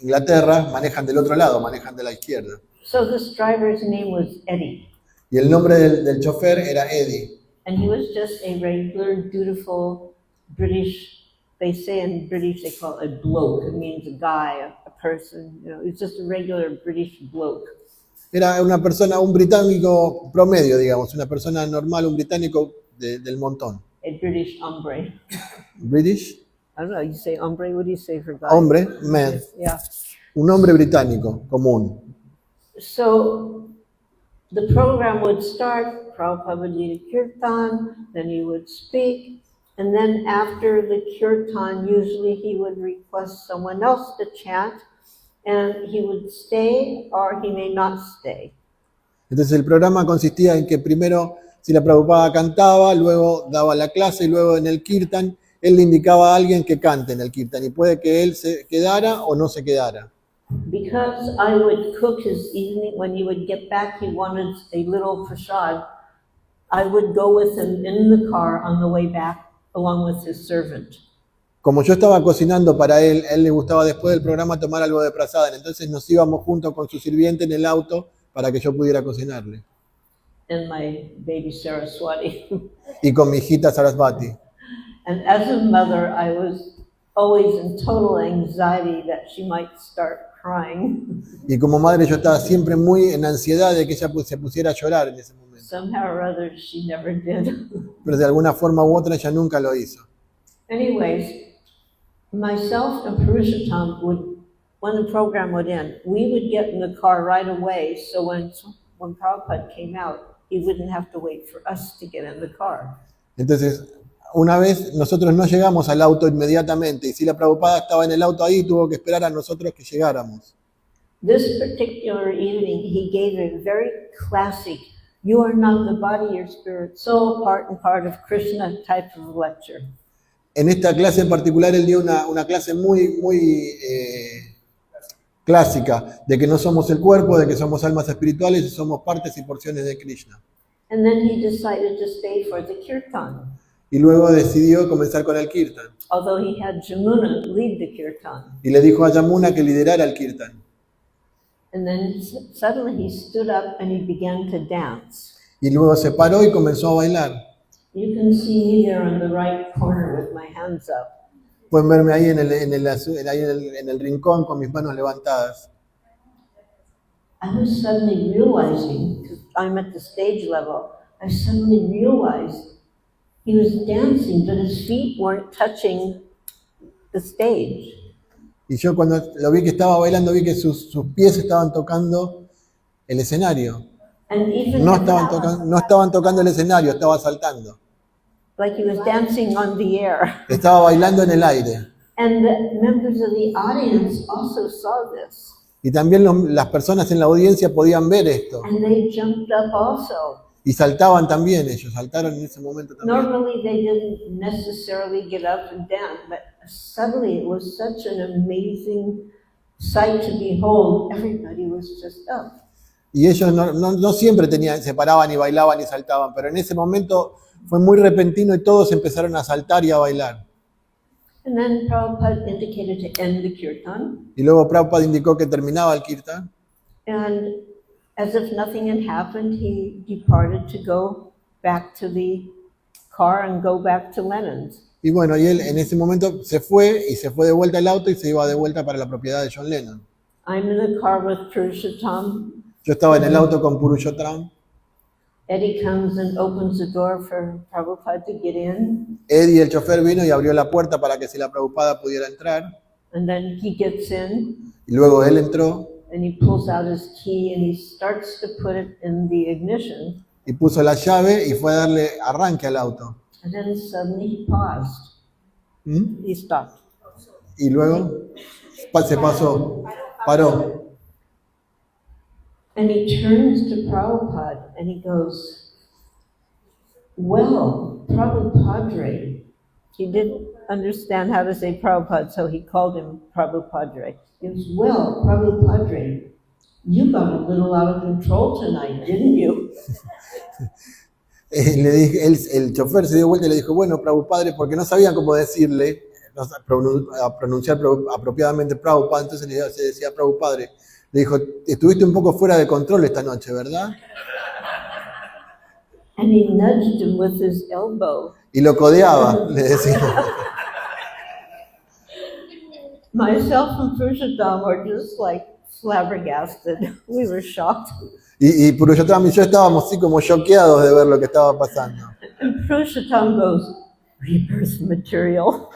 Inglaterra manejan del otro lado, manejan de la izquierda. So this driver's name was Eddie, Y el nombre del chofer era Eddie. and he was just a regular, dutiful British. They say in British they call it a bloke. It means a guy, a person. You know, it's just a regular British bloke. Era una persona, un británico promedio, digamos, una persona normal, un británico del montón. A British hombre. British, I don't know. You say hombre. What do you say for guy? hombre, man, Yeah. un hombre británico común. So the program would start. Prabhupada would lead a kirtan, then he would speak, and then after the kirtan, usually he would request someone else to chant, and he would stay or he may not stay. Entonces el programa consistía en que primero, si la Prabhupada cantaba, luego daba la clase y luego en el kirtan, él le indicaba a alguien que cante en el kirtan y puede que él se quedara o no se quedara. Because I would cook his evening, when he would get back, he wanted a little prasad. I would go with him in the car on the way back, along with his servant. Como yo estaba cocinando para él, a él le gustaba después del programa tomar algo de prasadana, entonces nos íbamos junto con su sirviente en el auto para que yo pudiera cocinarle. And my baby Saraswati. Y con mi hijita Sarasvati. And as a mother, I was always in total anxiety that she might start crying. Y como madre yo estaba siempre muy en ansiedad de que ella se pusiera a llorar en ese momento. Somehow or other, she never did. Pero de alguna forma u otra ella nunca lo hizo. Anyways, myself and Purushottam would, when the program would end, we would get in the car right away, so when Prabhupada came out, he wouldn't have to wait for us to get in the car. Entonces, una vez nosotros no llegamos al auto inmediatamente y si la Prabhupada estaba en el auto ahí, tuvo que esperar a nosotros que llegáramos. This particular evening, he gave a very classic, you are not the body, your spirit, soul, part and part of Krishna type of lecture. En esta clase en particular él dio una clase muy clásica de que no somos el cuerpo, de que somos almas espirituales y somos partes y porciones de Krishna. And then he decided to stay for the kirtan, Y luego decidió comenzar con el kirtan. although he had Jamuna lead the kirtan. Y le dijo a Yamuna que liderara el kirtan. And then suddenly he stood up and he began to dance. Y luego se paró y comenzó a bailar. You can see me there in the right corner with my hands up. Pueden verme ahí en el rincón con mis manos levantadas. I was suddenly realizing, because I'm at the stage level, I suddenly realized he was dancing, but his feet weren't touching the stage. Y yo cuando lo vi que estaba bailando, vi que sus pies estaban tocando el escenario. And even No estaban tocando el escenario, estaba saltando. like he was dancing on the air. Estaba bailando en el aire. And the members of the audience also saw this. Y también las personas en la audiencia podían ver esto. And they jumped up also. Y saltaban también ellos, saltaron en ese momento también. Normally they didn't necessarily get up and dance, but suddenly it was such an amazing sight to behold, everybody was just up. Y ellos no siempre se paraban y bailaban y saltaban, pero en ese momento fue muy repentino y todos empezaron a saltar y a bailar. And then Prabhupada indicated to end the kirtan. Y luego Prabhupada indicó que terminaba el kirtan. And as if nothing had happened, he departed to go back to the car and go back to Lennon's. Y bueno, y él en ese momento se fue de vuelta al auto y se iba de vuelta para la propiedad de John Lennon. I'm in the car with Purushottam. Yo estaba en el auto con Purushottam. Eddie comes and opens the door for Prabhupada to get in. Eddie, el chofer, vino y abrió la puerta para que Srila Prabhupada pudiera entrar. And then he gets in Y luego él entró and he pulls out his key and he starts to put it in the ignition. y puso la llave y fue a darle arranque al auto. And then suddenly he paused. ¿Mm? He stopped. Y luego se pasó, paró. And he turns to Prabhupada and he goes, well, Prabhupadre. He didn't understand how to say Prabhupada, so he called him Prabhupadre. He goes, well, Prabhupadre, you got a little out of control tonight, didn't you? Le dije, el chofer se dio vuelta y le dijo, bueno, Prabhupadre, porque no sabía cómo decirle, a pronunciar apropiadamente Prabhupada, entonces se decía Prabhupadre. Le dijo, estuviste un poco fuera de control esta noche, ¿verdad? And he nudged him with his elbow. Y lo codeaba, le decía. Myself and Purushottam were just like flabbergasted. We were shocked. Y Purushottam y yo estábamos así como choqueados de ver lo que estaba pasando. And Purushottam goes, rebirth material.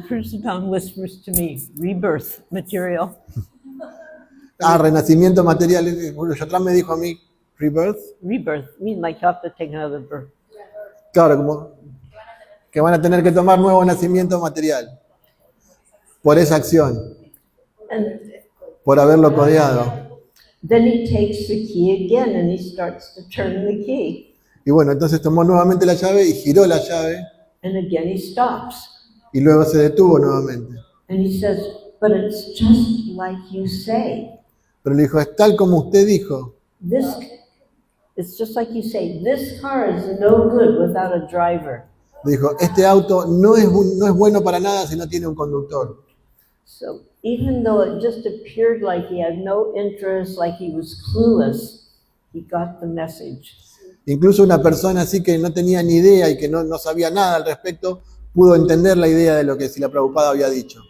Purushottam whispers to me, rebirth material. Renacimiento material. Purushottam me dijo a mí, rebirth. Rebirth means like you have to take another birth. Claro, como que van a tener que tomar nuevo nacimiento material. Por esa acción, And por haberlo codeado. then he takes the key again and he starts to turn the key. Y bueno, entonces tomó nuevamente la llave y giró la llave And again he stops. y luego se detuvo nuevamente. And he says, but it's just like you say. Pero le dijo, es tal como usted dijo. It's just like you say, this car is no good without a driver. Le dijo, este auto no es bueno para nada si no tiene un conductor. So even though it just appeared like he had no interest, like he was clueless, he got the message. Incluso una persona así que no tenía ni idea y que no sabía nada al respecto, pudo entender la idea de lo que Srila Prabhupada había dicho.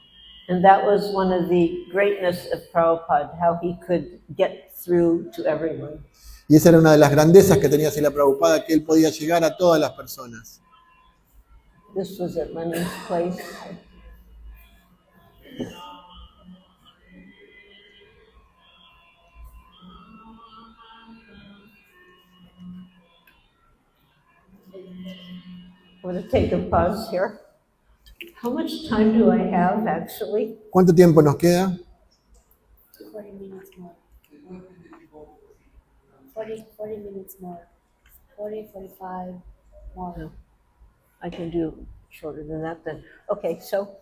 And that was one of the greatness of Prabhupada, how he could get through to everyone. Y esa era una de las grandezas que tenía Srila Prabhupada, que él podía llegar a todas las personas. This was at Lenin's place. I'm going to take a pause here. How much time do I have, actually? ¿Cuánto tiempo nos queda? 40 minutes more. 40 minutes more. 40, 45 more. I can do shorter than that then. Okay, so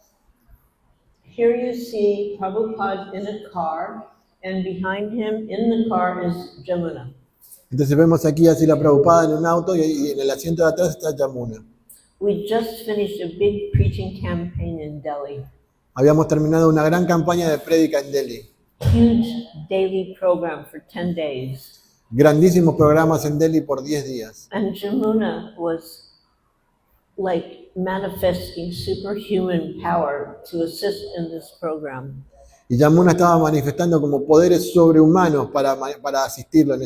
here you see Prabhupada in a car, and behind him in the car is Jamuna. Entonces vemos aquí a Srila Prabhupada en un auto y en el asiento de atrás está Yamuna. We just finished a big preaching campaign in Delhi. Habíamos terminado una gran campaña de prédica en Delhi. Huge daily program for 10 days. Grandísimos programas en Delhi por 10 días. And Jamuna was like manifesting superhuman power to assist in this program. Y Yamuna estaba manifestando como poderes sobrehumanos para asistirlo en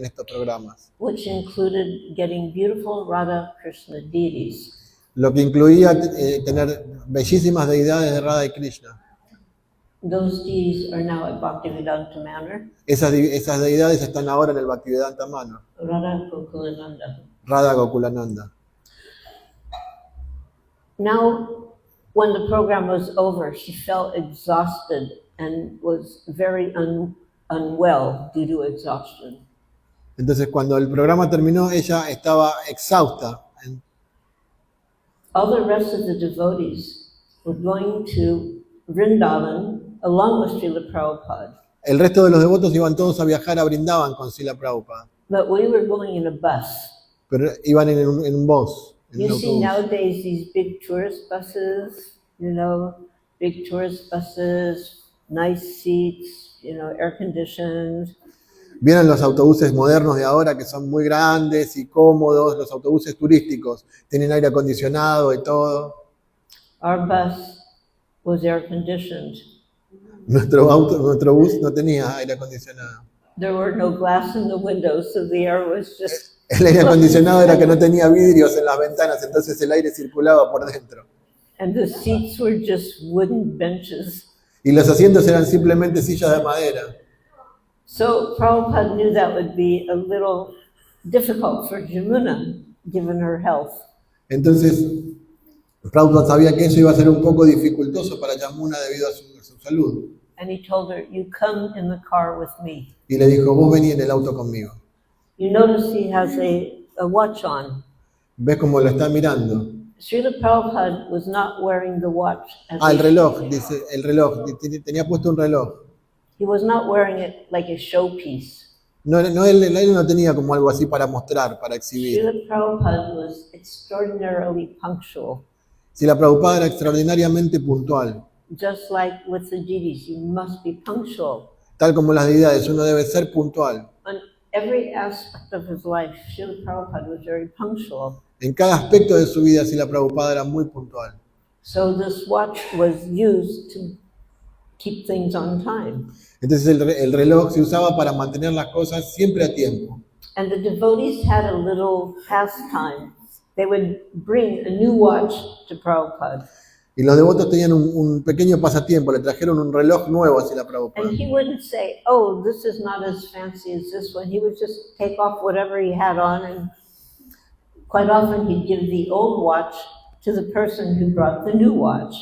estos programas. Which included getting beautiful Radha Krishna deities. Lo que incluía tener bellísimas deidades de Radha y Krishna. Those deities are now at Bhaktivedanta Manor, Esas deidades están ahora en el Bhaktivedanta Manor, Radha Gokulananda. Radha Gokulananda. Now, when the program was over, she felt exhausted and was very unwell due to exhaustion. Entonces cuando el programa terminó, ella estaba exhausta. All the rest of the devotees were going to Vrindavan along with Srila Prabhupada. El resto de los devotos iban todos a viajar a Brindavan con Srila Prabhupada, But we were going in a bus. pero iban en un bus, en un You see autobús. nowadays these big tourist buses, big tourist buses, nice seats, air conditioned. Vieron los autobuses modernos de ahora que son muy grandes y cómodos, los autobuses turísticos, tienen aire acondicionado y todo. Our bus was air conditioned. Nuestro bus no tenía aire acondicionado. There were no glass in the windows, so the air was just. El aire acondicionado era que no tenía vidrios en las ventanas, entonces el aire circulaba por dentro. And the seats were just wooden benches. Y los asientos eran simplemente sillas de madera. So Prabhupada knew that would be a little difficult for Jamuna, given her health. Entonces, Prabhupada sabía que eso iba a ser un poco dificultoso para Yamuna debido a su salud. And he told her, you come in the car with me. Y le dijo, vos vení en el auto conmigo. You notice he has a watch on. ¿Ves cómo lo está mirando? Srila Prabhupada was not wearing the watch. El reloj, dice, el reloj, tenía puesto un reloj. He was not wearing it like a showpiece. No, él no tenía como algo así para mostrar, para exhibir. Srila Prabhupada was extraordinarily punctual. Si la Prabhupada era extraordinariamente puntual, Just like with the Jidis, you must be punctual. tal como las deidades, uno debe ser puntual. On every aspect of his life, Srila Prabhupada was very punctual. En cada aspecto de su vida, si la Prabhupada era muy puntual. So this watch was used to keep things on time. Entonces el reloj se usaba para mantener las cosas siempre a tiempo. And the devotees had a little pastime. They would bring a new watch to Prabhupada. Y los devotos tenían un pequeño pasatiempo, le trajeron un reloj nuevo a la Prabhupada. And he wouldn't say, oh, this is not as fancy as this one. He would just take off whatever he had on, and quite often he'd give the old watch to the person who brought the new watch.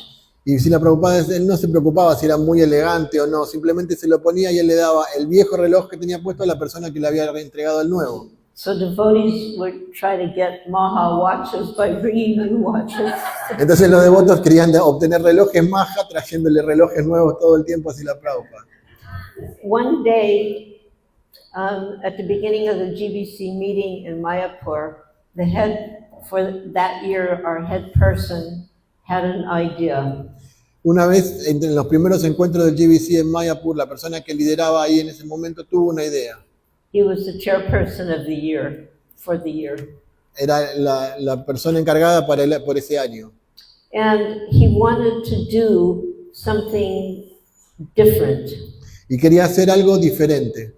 Y si la Prabhupada, él no se preocupaba si era muy elegante o no, simplemente se lo ponía y él le daba el viejo reloj que tenía puesto a la persona que le había entregado el nuevo. So devotees would try to get Maha watches by bringing new watches. Entonces los devotos querían obtener relojes maja trayéndole relojes nuevos todo el tiempo a la Prabhupada. One day, at the beginning of the GBC meeting in Mayapur, the head for that year, our head person, had an idea. Una vez, en los primeros encuentros del GBC en Mayapur, la persona que lideraba ahí en ese momento tuvo una idea. He was the chairperson of the year, for the year. Era la persona encargada por ese año. And he wanted to do something different. Y quería hacer algo diferente.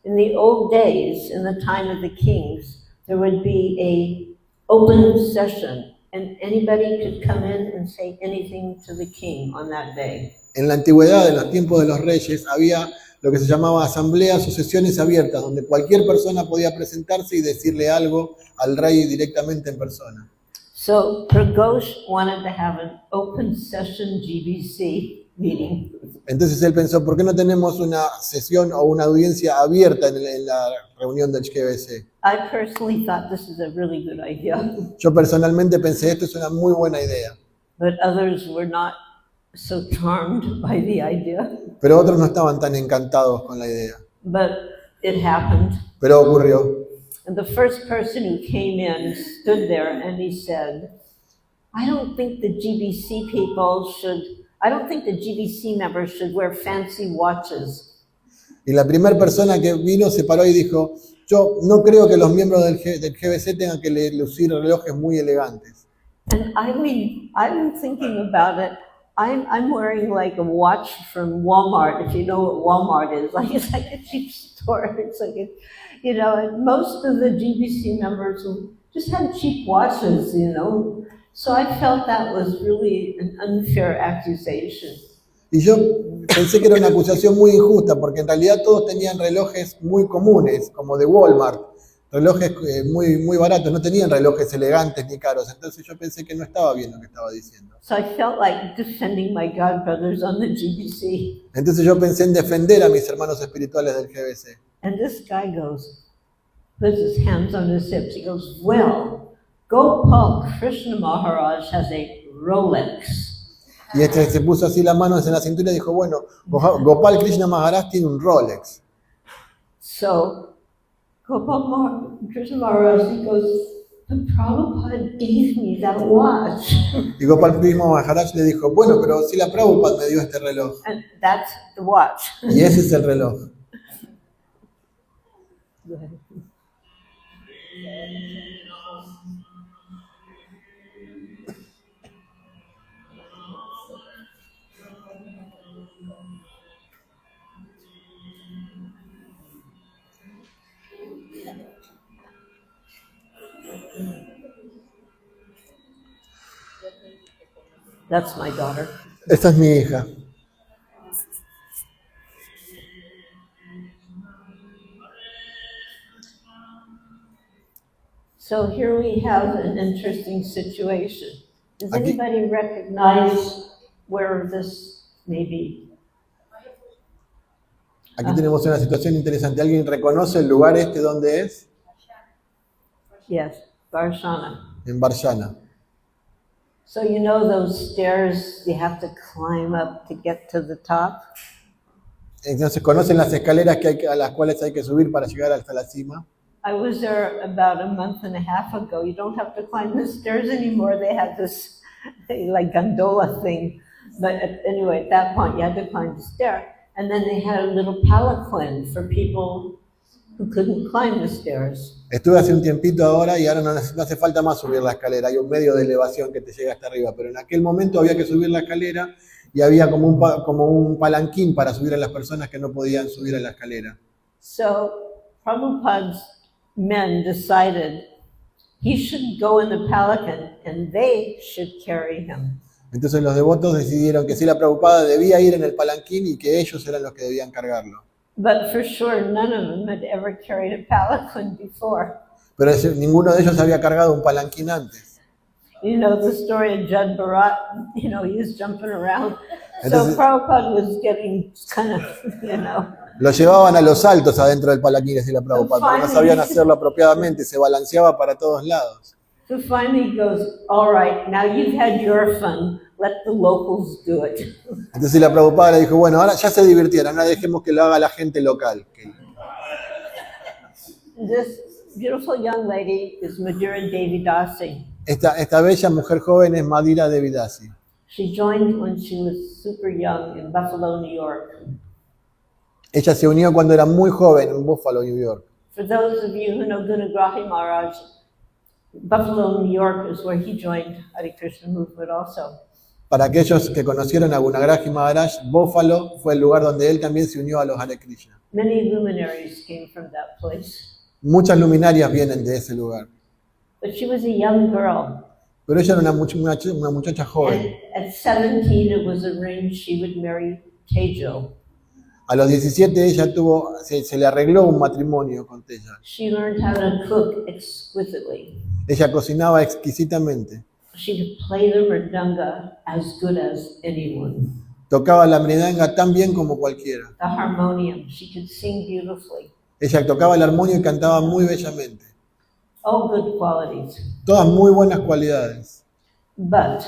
In the old days, in the time of the kings, there would be a open session, and anybody could come in and say anything to the king on that day. En la antigüedad, en los tiempos de los reyes, había lo que se llamaba asambleas o sesiones abiertas, donde cualquier persona podía presentarse y decirle algo al rey directamente en persona. So Pragosh wanted to have an open session GBC meeting. Entonces él pensó, ¿por qué no tenemos una sesión o una audiencia abierta en la reunión del GBC? I personally thought this is a really good idea, Yo personalmente pensé, esto es una muy buena idea, but others were not so charmed by the idea. pero otros no estaban tan encantados con la idea. But it happened. Pero ocurrió. And the first person who came in stood there and he said, I don't think the GBC members should wear fancy watches. Y la primera persona que vino se paró y dijo, yo no creo que los miembros del GBC tengan que lucir relojes muy elegantes. And I mean, I'm thinking about it. I'm wearing like a watch from Walmart, if you know what Walmart is. Like it's like a cheap store. It's like and most of the GBC members just had cheap watches, So I felt that was really an unfair accusation. Y yo pensé que era una acusación muy injusta, porque en realidad todos tenían relojes muy comunes, como de Walmart, relojes muy baratos, no tenían relojes elegantes ni caros, entonces yo pensé que no estaba bien lo que estaba diciendo. So I felt like defending my godbrothers on the GBC. Entonces yo pensé en defender a mis hermanos espirituales del GBC. And this guy puts his hands on his hips. He goes, well, Gopal Krishna Maharaj has a Rolex. Y este se puso así las manos en la cintura y dijo, bueno, Gopal Krishna Maharaj tiene un Rolex. So Krishna Maharaj, he goes, "But Prabhupada gave me that watch." Y Gopal Krishna Maharaj le dijo, bueno, pero si la Prabhupada me dio este reloj. And that's the watch. Y ese es el reloj. Go ahead. That's my daughter. Esta es mi hija. So here we have an interesting situation. Does Aquí- anybody recognize where this may be? Aquí tenemos una situación interesante. ¿Alguien reconoce el lugar este donde es? Yes, Varshana. En Varshana. So you know those stairs you have to climb up to get to the top? Entonces, ¿conocen las escaleras a las cuales hay que subir para llegar hasta la cima? I was there about a month and a half ago. You don't have to climb the stairs anymore. They have this like gondola thing. But anyway, at that point, you had to climb the stair. And then they had a little palanquin for people who couldn't climb the stairs. Estuve hace un tiempito ahora y ahora no hace falta más subir la escalera. Hay un medio de elevación que te llega hasta arriba. Pero en aquel momento había que subir la escalera y había como un palanquín para subir a las personas que no podían subir a la escalera. So Prabhupada's men decided he should go in the palanquin and they should carry him. Entonces los devotos decidieron que Srila Prabhupada debía ir en el palanquín y que ellos eran los que debían cargarlo. But for sure, none of them had ever carried a palanquin before. Pero ninguno de ellos había cargado un palanquín antes. You know the story of Judd Bharat, you know, he was jumping around. So Entonces- Prabhupada was getting kind of, you know, Lo llevaban a los saltos adentro del palanquín de Srila Prabhupada, porque no sabían hacerlo apropiadamente, se balanceaba para todos lados. so finally he goes, all right, now you've had your fun, let the locals do it. Entonces Srila Prabhupada le dijo, bueno, ahora ya se divirtieron, ahora dejemos que lo haga la gente local. This beautiful young lady is Madhura Devi Dasi. Esta bella mujer joven es Madhura Devidasi. She joined when she was super young in Buffalo, New York. Ella se unió cuando era muy joven en Buffalo, New York. For those of you who know Gunagrahi Maharaj, Buffalo, New York is where he joined Hare Krishna movement also. Para aquellos que conocieron a Gunagrahi Maharaj, Buffalo fue el lugar donde él también se unió a los Hare Krishna. Many luminaries came from that place. Muchas luminarias vienen de ese lugar. But she was a young girl. Pero ella era una muchacha joven. And at 17, it was arranged she would marry Tejo. A los 17 ella se le arregló un matrimonio con Teja. She learned how to cook exquisitely. Ella cocinaba exquisitamente. She could play the mridanga as good as anyone. Tocaba la mridanga tan bien como cualquiera. The harmonium, she could sing beautifully. Ella tocaba el armonio y cantaba muy bellamente. All good qualities. Todas muy buenas cualidades. But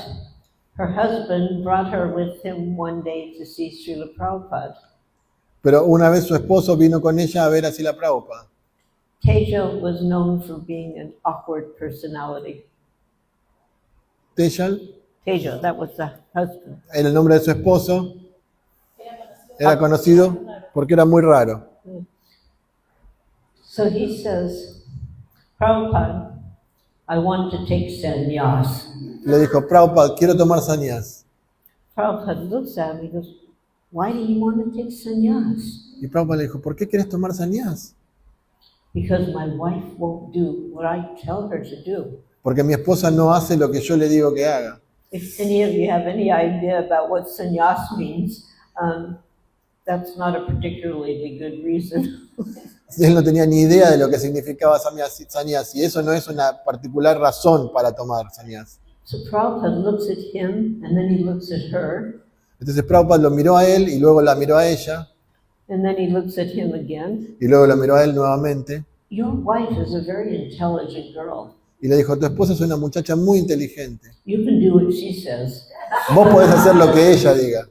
her husband brought her with him one day to see Srila Prabhupada. Pero una vez su esposo vino con ella a ver a Srila Prabhupada. Tejo was known for being an awkward personality. Tejal Tejo, that was the husband. era el nombre de su esposo. Era conocido porque era muy raro. So he says, Prabhupada, I want to take sannyas. Le dijo, Prabhupada, quiero tomar sannyas. Prabhupada looks at him, he goes, why do you want to take sannyas? Y Prabhupada le dijo, ¿por qué quieres tomar sannyas? Because my wife won't do what I tell her to do. Porque mi esposa no hace lo que yo le digo que haga. If any of you have any idea about what sannyas means, that's not a particularly good reason. Él no tenía ni idea de lo que significaba sannyas y eso no es una particular razón para tomar sannyas. So Prabhupada looks at him, and then he looks at her, Entonces Prabhupada lo miró a él y luego la miró a ella and then he looks at him again. y luego la miró a él nuevamente Your wife is a very intelligent girl. y le dijo, tu esposa es una muchacha muy inteligente. You can do what she says. Vos podés hacer lo que ella diga.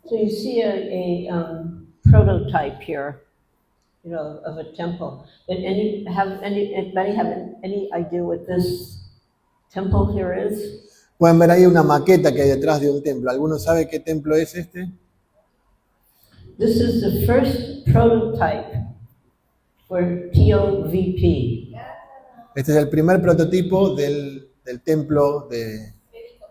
So you see a prototype here, you know, of a temple. And anybody have any idea what this temple here is? Pueden ver ahí una maqueta que hay detrás de un templo. ¿Alguno sabe qué templo es este? This is the first prototype for TOVP. Este es el primer prototipo del templo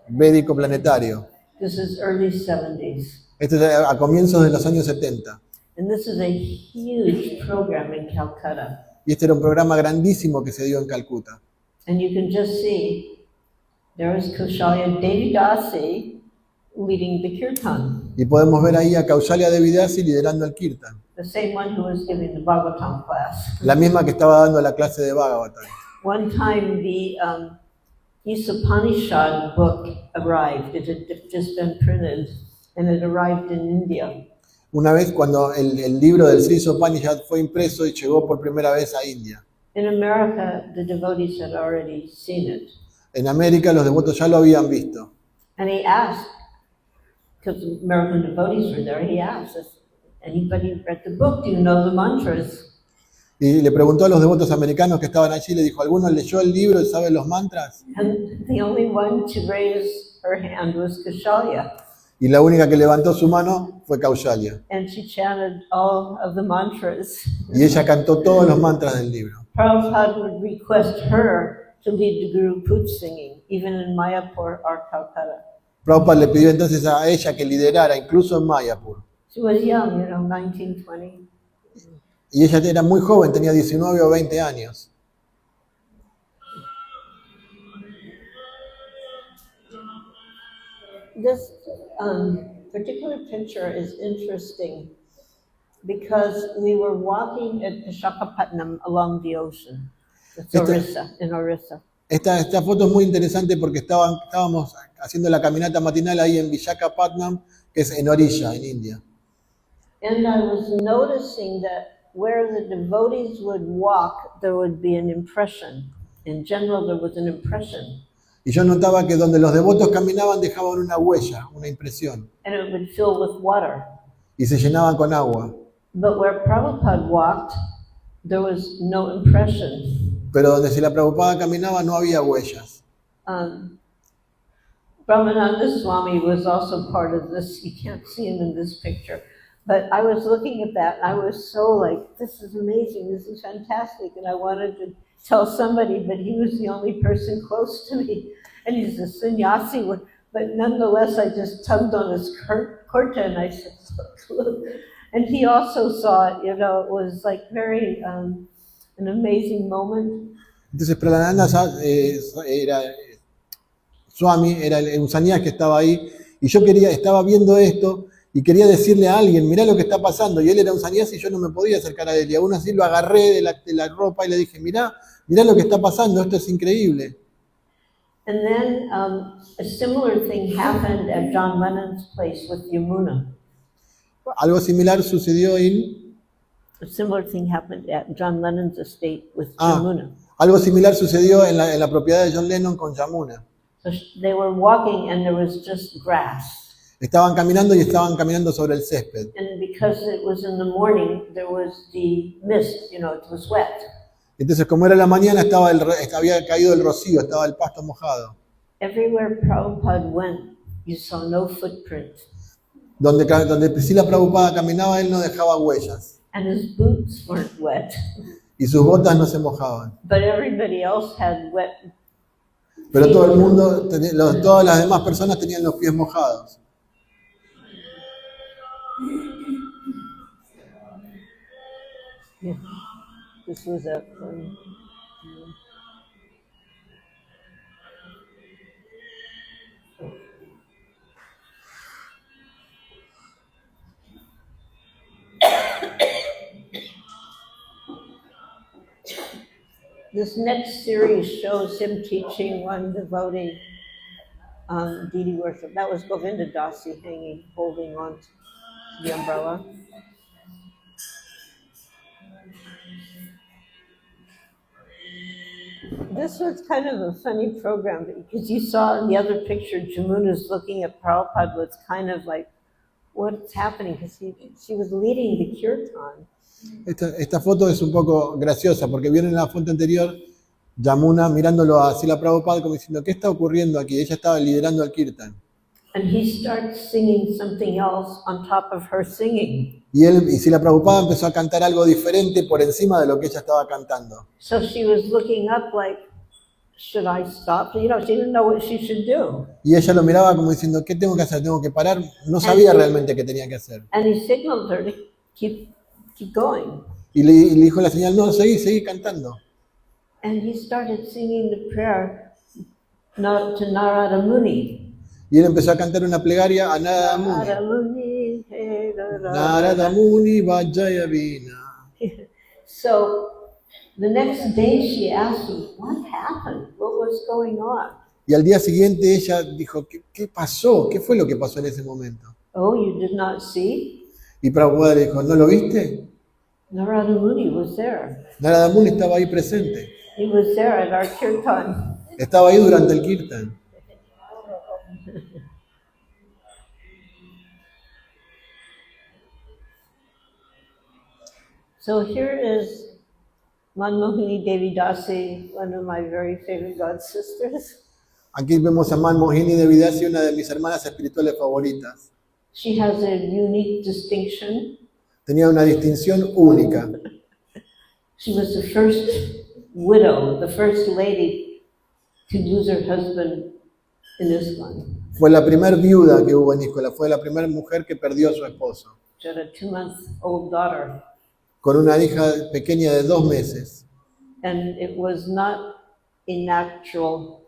védico planetario. This is early 70s. Este es a comienzos de los años 70. And this is a huge program in Calcutta. Y este era un programa grandísimo que se dio en Calcuta. And you can just see, there is Kaushalya Devi Dasi leading the kirtan, Y podemos ver ahí a Kaushalya Devi Dasi liderando el Kirtan. the same one who was giving the Bhagavatam class. La misma que estaba dando la clase de Bhagavatam. One time the Upanishad book arrived. It had just been printed and it arrived in India. Una vez cuando el libro del Sri Upanishad fue impreso y llegó por primera vez a India. In America, the devotees had already seen it. En América los devotos ya lo habían visto. And he asked, because American devotees were there, he asked, "Has anybody read the book? Do you know the mantras?" Y le preguntó a los devotos americanos que estaban allí, le dijo, ¿alguno leyó el libro y sabe los mantras? And the only one to raise her hand was Kaushalya. Y la única que levantó su mano fue Kaushalya. And she chanted all of the mantras. Y ella cantó todos los mantras del libro. Prabhupada would request her to lead the Guru Puj singing, even in Mayapur or Calcutta. Prabhupada le pidió entonces a ella que liderara, incluso en Mayapur. She was young, 19, 20. Y ella era muy joven, tenía 19 o 20 años. This particular picture is interesting because we were walking at Visakhapatnam along the ocean. It's Orissa, in Orissa. Esta foto es muy interesante porque estábamos haciendo la caminata matinal ahí en Visakhapatnam, que es en Orissa, en India. And I was noticing that where the devotees would walk, there would be an impression. In general, there was an impression. Y yo notaba que donde los devotos caminaban dejaban una huella, una impresión, And it would fill with water. y se llenaban con agua. But where Prabhupada walked, there was no impression. Pero donde Srila Prabhupada caminaba no había huellas. Brahmananda Swami was also part of this. You can't see him in this picture. But I was looking at that, and I was so like, this is amazing, this is fantastic. And I wanted to tell somebody, but he was the only person close to me. And he's a sannyasi, but nonetheless, I just tugged on his kurta and I said, look. And he also saw it, it was like very an amazing moment. Entonces Pralananda Swami era un sannyasi que estaba ahí, y yo estaba viendo esto y quería decirle a alguien, mirá lo que está pasando, y él era un sannyasi y yo no me podía acercar a él, y aún así lo agarré de la ropa y le dije, mirá lo que está pasando, esto es increíble. And then a similar thing happened at John Lennon's place with Yamuna. Algo similar sucedió A similar thing happened at John Lennon's estate with Yamuna. Algo similar sucedió en la propiedad de John Lennon con Yamuna. So they were walking and there was just grass. Estaban caminando y estaban caminando sobre el césped. And because it was in the morning, there was the mist, it was wet. Entonces, como era la mañana, había caído el rocío, estaba el pasto mojado. Everywhere Prabhupada went, you saw no footprint. Donde Srila Prabhupada caminaba, él no dejaba huellas. And his boots weren't wet. Y sus botas no se mojaban. But everybody else had wet. Pero todo el mundo, todas las demás personas tenían los pies mojados. Yeah. This was a This next series shows him teaching one devotee deity worship. That was Govinda Dasi hanging, holding on to the umbrella. This was kind of a funny program because you saw in the other picture, Jamuna's looking at Prabhupada was kind of like, what's happening? Because she was leading the kirtan. Esta foto es un poco graciosa porque vieron en la foto anterior Yamuna mirándolo a Srila Prabhupada como diciendo, ¿qué está ocurriendo aquí? Ella estaba liderando el kirtan. And he starts singing something else on top of her singing. Y Srila Prabhupada empezó a cantar algo diferente por encima de lo que ella estaba cantando. So she was looking up like, should I stop? You know, she didn't know what she should do. Y ella lo miraba como diciendo, ¿qué tengo que hacer? ¿Tengo que parar? No sabía realmente qué tenía que hacer. And he signaled her to keep going. Y le dijo la señal, no, seguí cantando. And he started singing the prayer to Narada Muni. Y él empezó a cantar una plegaria a Narada Muni. Narada Muni, hey, Narada Muni Vajaya Vina. So the next day she asked him, what happened? What was going on? Y al día siguiente ella dijo, ¿qué pasó? ¿Qué fue lo que pasó en ese momento? Oh, you did not see? Y Prabhupada le dijo, ¿no lo viste? Narada Muni was there. Narada Muni estaba ahí presente. He was there at our kirtan. Estaba ahí durante el kirtan. So here is Manmohini Devi Dasi, one of my very favorite god sisters. Aquí vemos a Manmohini Devi Dasi, una de mis hermanas espirituales favoritas. She has a unique distinction. Tenía una distinción única. She was the first widow, the first lady to lose her husband in ISKCON. Fue la primer viuda que hubo en ISKCON, fue la primera mujer que perdió a su esposo, She had a 2-month-old daughter. con una hija pequeña de 2 meses. And it was not a natural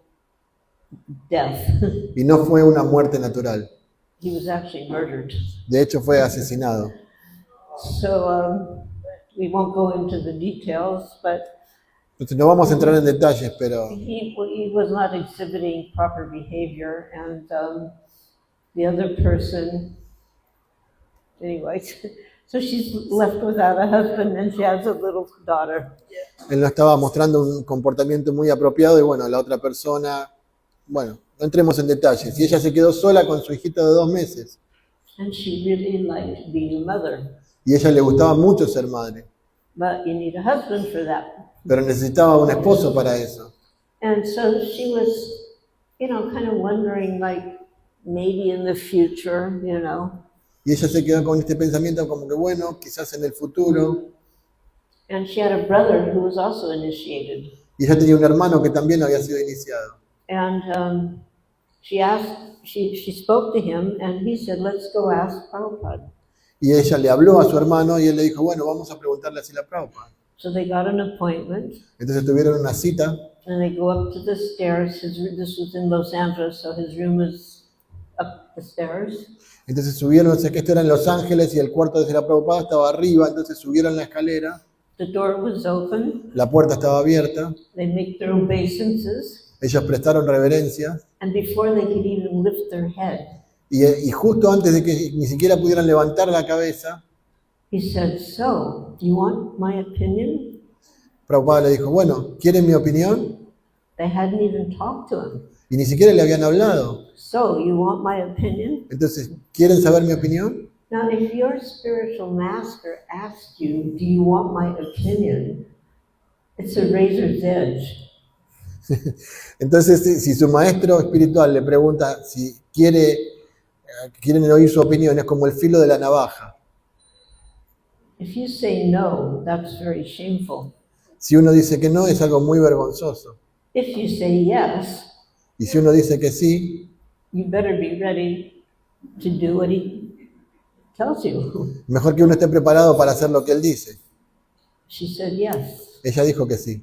death. Y no fue una muerte natural. He was actually murdered. De hecho, fue asesinado. So we won't go into the details, but Entonces, no vamos a entrar en detalles, pero he was not exhibiting proper behavior, and the other person, anyway, so she's left without a husband and she has a little daughter. él no estaba mostrando un comportamiento muy apropiado y bueno, la otra persona, bueno, no entremos en detalles. Y ella se quedó sola con su hijita de 2 meses. And she really liked being a mother, Y a ella le gustaba mucho ser madre, but you need a husband for that. pero necesitaba un esposo para eso. And so she was, kind of wondering, like, maybe in the future, Y ella se quedó con este pensamiento como que, bueno, quizás en el futuro. And she had a brother who was also initiated. Y ella tenía un hermano que también había sido iniciado. And she spoke to him, and he said, let's go ask Prabhupada. Y ella le habló a su hermano y él le dijo, bueno, vamos a preguntarle a Srila Prabhupada. So they got an appointment, Entonces tuvieron una cita and they go up to the stairs. This was in Los Angeles, so his room was up the stairs. Entonces subieron, sé que esto era en Los Ángeles y el cuarto de Srila Prabhupada estaba arriba, entonces subieron la escalera, The door was open. la puerta estaba abierta, They make their obeisances, ellos prestaron reverencia and before they could even lift their head, y justo antes de que ni siquiera pudieran levantar la cabeza, he said, so, do you want my opinion? Prabhupada le dijo, bueno, ¿quieren mi opinión? They hadn't even talked to him. Y ni siquiera le habían hablado. So, you want my opinion? Entonces, ¿quieren saber mi opinión? Now, if your spiritual master asked you, do you want my opinion? It's a razor's edge. Entonces, si su maestro espiritual le pregunta si quieren oír su opinión, es como el filo de la navaja. If you say no, that's very shameful. Si uno dice que no, es algo muy vergonzoso. If you say yes, Y si uno dice que sí, you better be ready to do what he tells you. mejor que uno esté preparado para hacer lo que él dice. She said yes. Ella dijo que sí.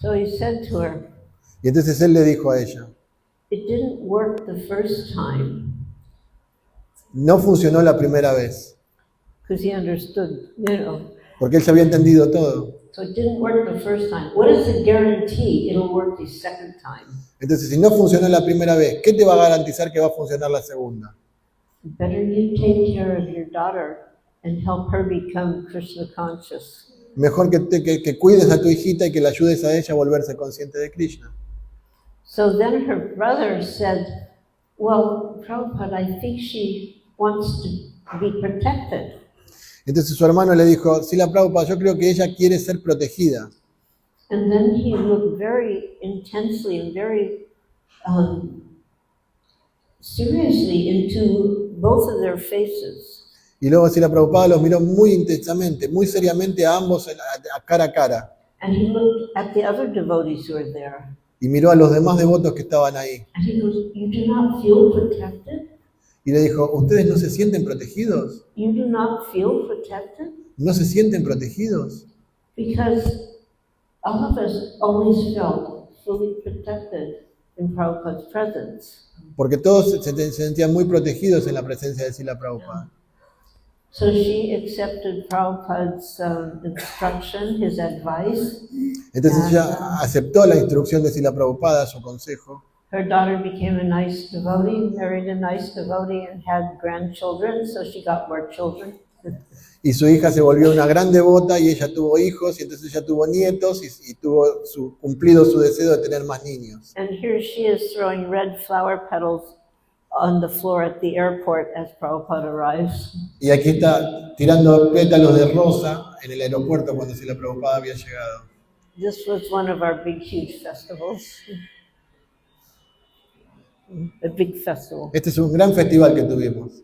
So he said to her, Y entonces él le dijo a ella, it didn't work the first time, no funcionó la primera vez. because he understood, porque él se había entendido todo. So it didn't work the first time. What is the guarantee it'll work the second time? Entonces, si no funcionó la primera vez, ¿qué te va a garantizar que va a funcionar la segunda? Better you take care of your daughter and help her become Krishna conscious. Mejor que cuides a tu hijita y que la ayudes a ella a volverse consciente de Krishna. So then her brother said, well, Prabhupada, I think she wants to be protected. Entonces su hermano le dijo, Srila Prabhupada, yo creo que ella quiere ser protegida. And then he looked very intensely and very seriously into both of their faces. Y luego Srila Prabhupada los miró muy intensamente, muy seriamente a ambos a cara. And he looked at the other devotees who were there. Y miró a los demás devotos que estaban ahí. And he goes, you do not feel protected? Y le dijo, ¿ustedes no se sienten protegidos? You do not feel protected? ¿No se sienten protegidos? Because all of us always felt fully protected in Prabhupada's presence. Porque todos se sentían muy protegidos en la presencia de Srila Prabhupada. So she accepted Prabhupada's instruction, his advice. Entonces ella aceptó la instrucción de Srila Prabhupada, su consejo. Her daughter became a nice devotee, married a nice devotee, and had grandchildren, so she got more children. Y su hija se volvió una gran devota y ella tuvo hijos y entonces ella tuvo nietos y tuvo cumplido su deseo de tener más niños. And here she is throwing red flower petals on the floor at the airport as Prabhupada arrives. Y aquí está tirando pétalos de rosa en el aeropuerto cuando Srila Prabhupada había llegado. This was one of our big, huge festivals. A big festival. Este es un gran festival que tuvimos.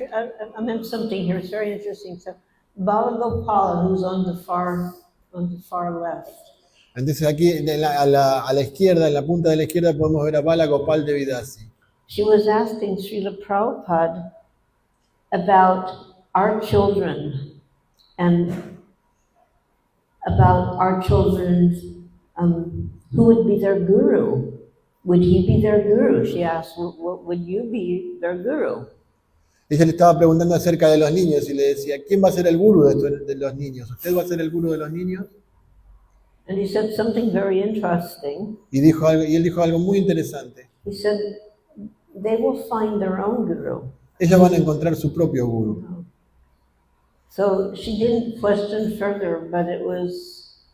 I meant something here. It's very interesting. So, Balagopala, who's on the far left. Entonces aquí a la izquierda, en la punta de la izquierda, podemos ver a Bala Gopal Devidasi. She was asking Srila Prabhupada about our children and about our children's, who would be their guru? Would he be their guru? She asked, would you be their guru? Ella le estaba preguntando acerca de los niños y le decía, ¿quién va a ser el gurú de los niños? ¿Usted va a ser el gurú de los niños? And he said something very interesting. Y él dijo algo muy interesante. He said, they will find their own guru. Ellas van a encontrar su propio gurú. So she didn't question further, but it was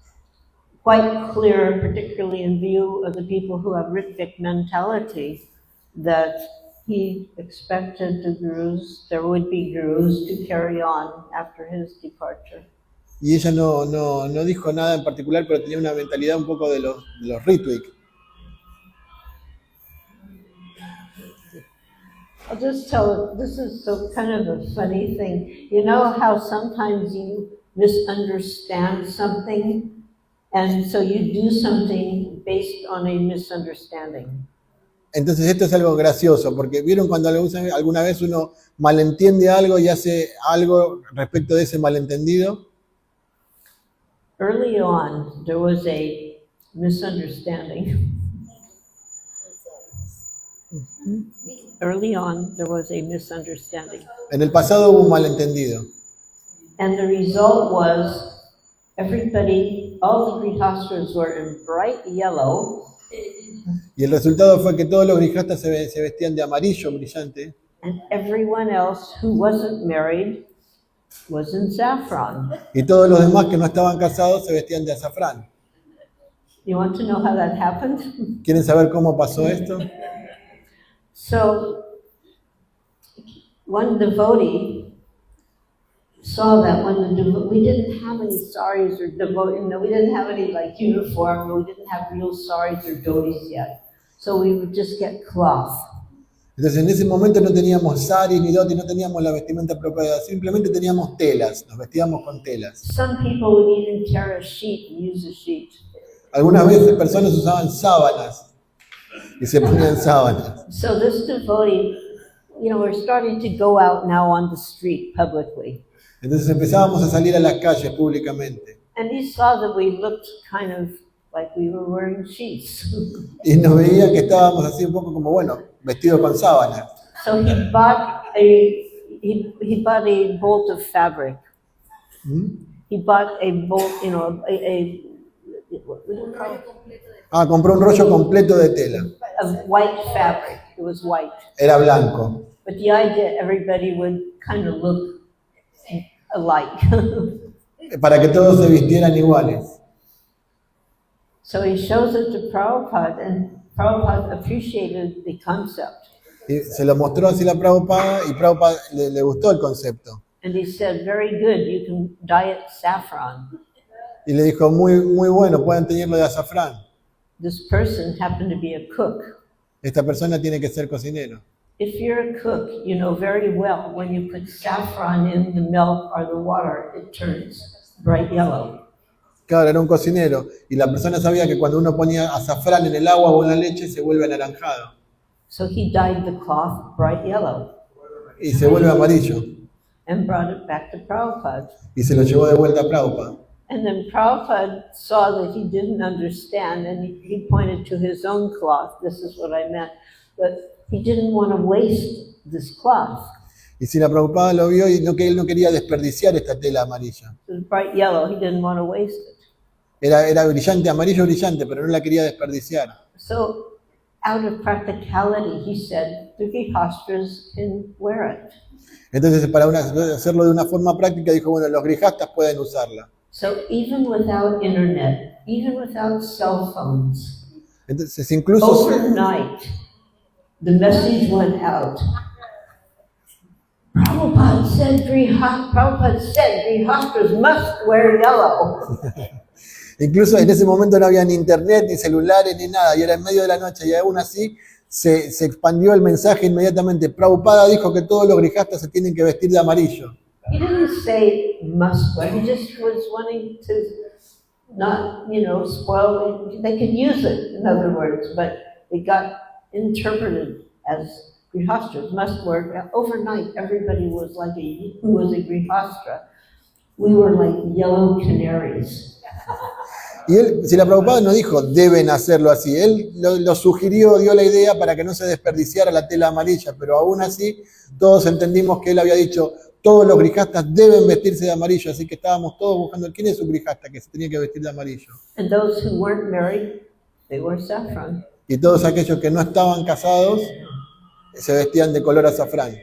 quite clear, particularly in view of the people who have Ritvik mentality, that he expected there would be gurus to carry on after his departure. Y ella no dijo nada en particular, pero tenía una mentalidad un poco de los Ritwik. I'll just tell, this is so kind of a funny thing. You know how sometimes you misunderstand something, and so you do something based on a misunderstanding. Entonces esto es algo gracioso, porque vieron cuando alguna vez uno malentiende algo y hace algo respecto de ese malentendido. Early on, there was a misunderstanding. Early on, there was a misunderstanding. En el pasado hubo un malentendido. And the result was everybody, all the grihastras were in bright yellow. Y el resultado fue que todos los grijastas se vestían de amarillo brillante. And everyone else who wasn't married was in saffron. Y todos los demás que no estaban casados se vestían de azafrán. You want to know how that happened? ¿Quieren saber cómo pasó esto? So, one devotee saw that we didn't have any saris or we didn't have any like uniform, we didn't have real saris or dhotis yet. So we would just get cloth. Entonces en ese momento no teníamos sari ni dhoti, no teníamos la vestimenta apropiada, simplemente teníamos telas, nos vestíamos con telas. Some people would even tear a sheet and use a sheet. Algunas veces personas usaban sábanas y se ponían sábanas. So this devotee, we're starting to go out now on the street publicly. Entonces empezábamos a salir a las calles públicamente. And he saw that we looked kind of like we were wearing sheets. Y nos veía que estábamos así un poco como, bueno, vestidos con sábanas. So he bought he bought a bolt of fabric. He bought a bolt, you know, what do you call it? Ah, compró un rollo completo de tela. Of white fabric. It was white. Era blanco. But the idea everybody would kind of look alike. Para que todos se vistieran iguales. So he shows it to Prabhupada, and Prabhupada appreciated the concept. Y se lo mostró así a Prabhupada y Prabhupada le gustó el concepto. And he said, very good, you can dye it saffron. Y le dijo, muy bueno, pueden teñirlo de azafrán. This person happened to be a cook. Esta persona tiene que ser cocinero. If you're a cook, you know very well when you put saffron in the milk or the water, it turns bright yellow. Claro, era un cocinero. Y la persona sabía que cuando uno ponía azafrán en el agua o en la leche se vuelve anaranjado. So he dyed the cloth bright yellow Y se vuelve amarillo. and brought it back to Prabhupada. Y se lo llevó de vuelta a Prabhupada. And then Prabhupada saw that he didn't understand, and he pointed to his own cloth. This is what I meant. But he didn't want to waste this cloth. Y si la Prabhupada lo vio y que él no quería desperdiciar esta tela amarilla. It was bright yellow. He didn't want to waste it. Era brillante, amarillo brillante, pero no la quería desperdiciar. So out of practicality, he said, the grihastras can wear it. Entonces, para hacerlo de una forma práctica, dijo, bueno, los grijastas pueden usarla. So even without internet, even without cell phones, Entonces, incluso overnight, the message went out. Prabhupada said grihastras must wear yellow. incluso en ese momento no había ni internet, ni celulares, ni nada, y era en medio de la noche, y aún así se expandió el mensaje inmediatamente. Prabhupada dijo que todos los grijastas se tienen que vestir de amarillo. He didn't say must wear, he just was wanting to not, spoil it. They could use it, in other words, but it got interpreted as grihastras must wear. Overnight, everybody was like who was a grihastra. We were like yellow canaries. Y él, si la Prabhupada no dijo deben hacerlo así, él lo sugirió, dio la idea para que no se desperdiciara la tela amarilla, pero aún así todos entendimos que él había dicho todos los grijastas deben vestirse de amarillo, así que estábamos todos buscando quién es un grijasta que se tenía que vestir de amarillo. And those who weren't married, they wore saffron. Y todos aquellos que no estaban casados se vestían de color azafrán.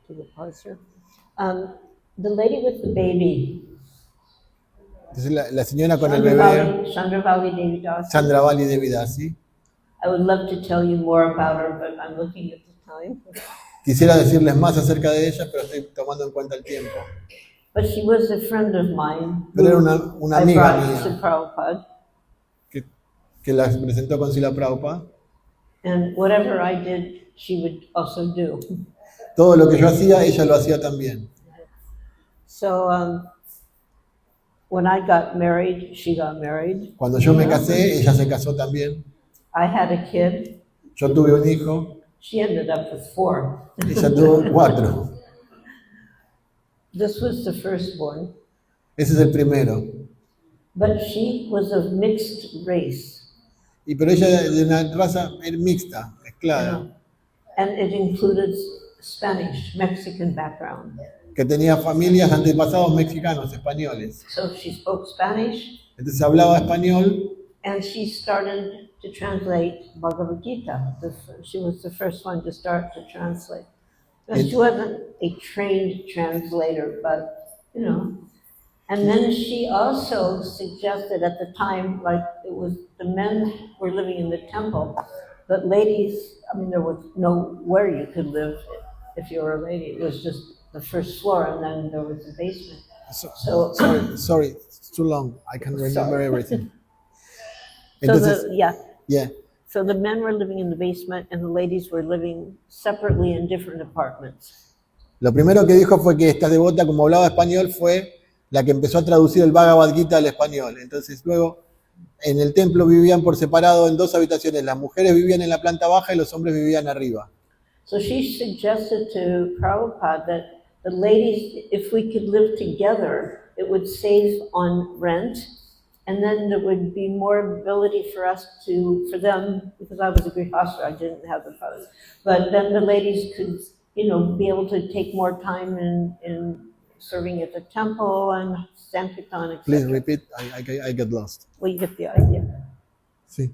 To the pause here. The lady with the baby, Entonces la señora con el bebé, Chandravali Devi Das. Chandravali Devidasi. I would love to tell you more about her, but I'm looking at the time. Quisiera decirles más acerca de ella, pero estoy tomando en cuenta el tiempo. But she was a friend of mine. Pero era who una I amiga brought mía to Prabhupada. que la presentó con Srila Prabhupada. And whatever I did, she would also do. Todo lo que yo hacía, ella lo hacía también. So when I got married, she got married. Cuando yo me casé, ella se casó también. I had a kid. Yo tuve un hijo, She ended up with 4. ella tuvo 4. This was the firstborn. Ese es el primero. But she was of mixed race. Pero ella de una raza mixta, mezclada, And it included Spanish, Mexican background. que tenía familias, antepasados mexicanos, españoles. So she spoke Spanish, Entonces hablaba español and she started to translate Bhagavad Gita. She was the first one to start to translate. And she wasn't a trained translator, but, And then she also suggested at the time, like the men were living in the temple, but ladies, there was nowhere you could live if you were a lady. It was just the first floor, and then there was the basement. So sorry, it's too long. I can't remember everything. So Entonces, yeah. So the men were living in the basement, and the ladies were living separately in different apartments. Lo primero que dijo fue que esta devota, como hablaba español, fue la que empezó a traducir el Bhagavad Gita al español. Entonces luego en el templo vivían por separado en 2 habitaciones. Las mujeres vivían en la planta baja y los hombres vivían arriba. So she suggested to Prabhupada that the ladies, if we could live together, it would save on rent, and then there would be more ability for them, because I was a grihastha, I didn't have the funds, but then the ladies could, be able to take more time in serving at the temple and Sankirtan, etc. Please repeat, I get lost. Well, you get the idea. Sí.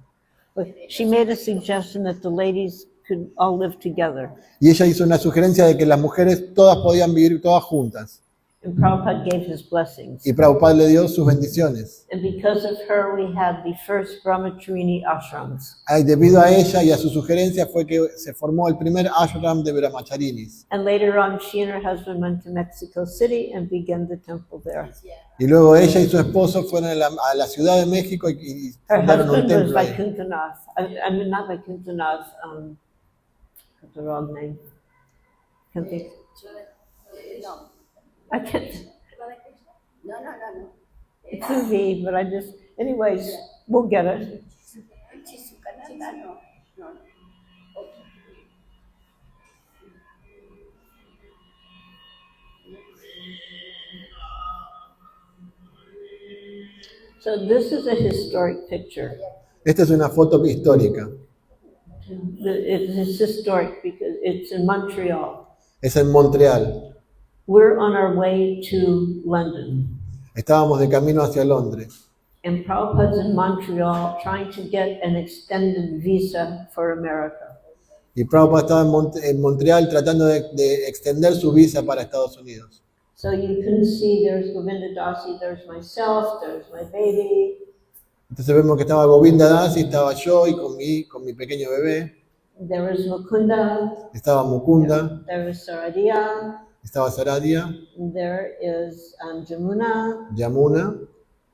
But she made a suggestion that the ladies could all live together. Y ella hizo una sugerencia de que las mujeres todas podían vivir todas juntas. And Prabhupada gave his blessings. Y Prabhupada le dio sus bendiciones. And because of her, we had the first Brahmacharini ashrams. Debido a ella y a su sugerencia fue que se formó el primer ashram de Brahmacharinis. And later on, she and her husband went to Mexico City and began the temple there. Y luego ella y su esposo fueron a la Ciudad de México y Her fundaron un husband was templo ahí. Vaikuntanath. I mean, not Vaikuntanath, what's the wrong name? Can't think. No. I can't. No. It's a V, but anyways, we'll get it. No. So this is a historic picture. Esta es una foto histórica. It's historic because it's in Montreal. Es en Montreal. We're on our way to London. Estábamos de camino hacia Londres. And Prabhupada's in Montreal trying to get an extended visa for America. Y Prabhupada estaba en Montreal tratando de extender su visa para Estados Unidos. So you can see there's Govinda Dasi, there's myself, there's my baby. Entonces vemos que estaba Govinda Dasi, estaba yo y con mi pequeño bebé. There is Mukunda, Estaba Mukunda, there is Saradia, estaba Saradia, there is Jamuna, Yamuna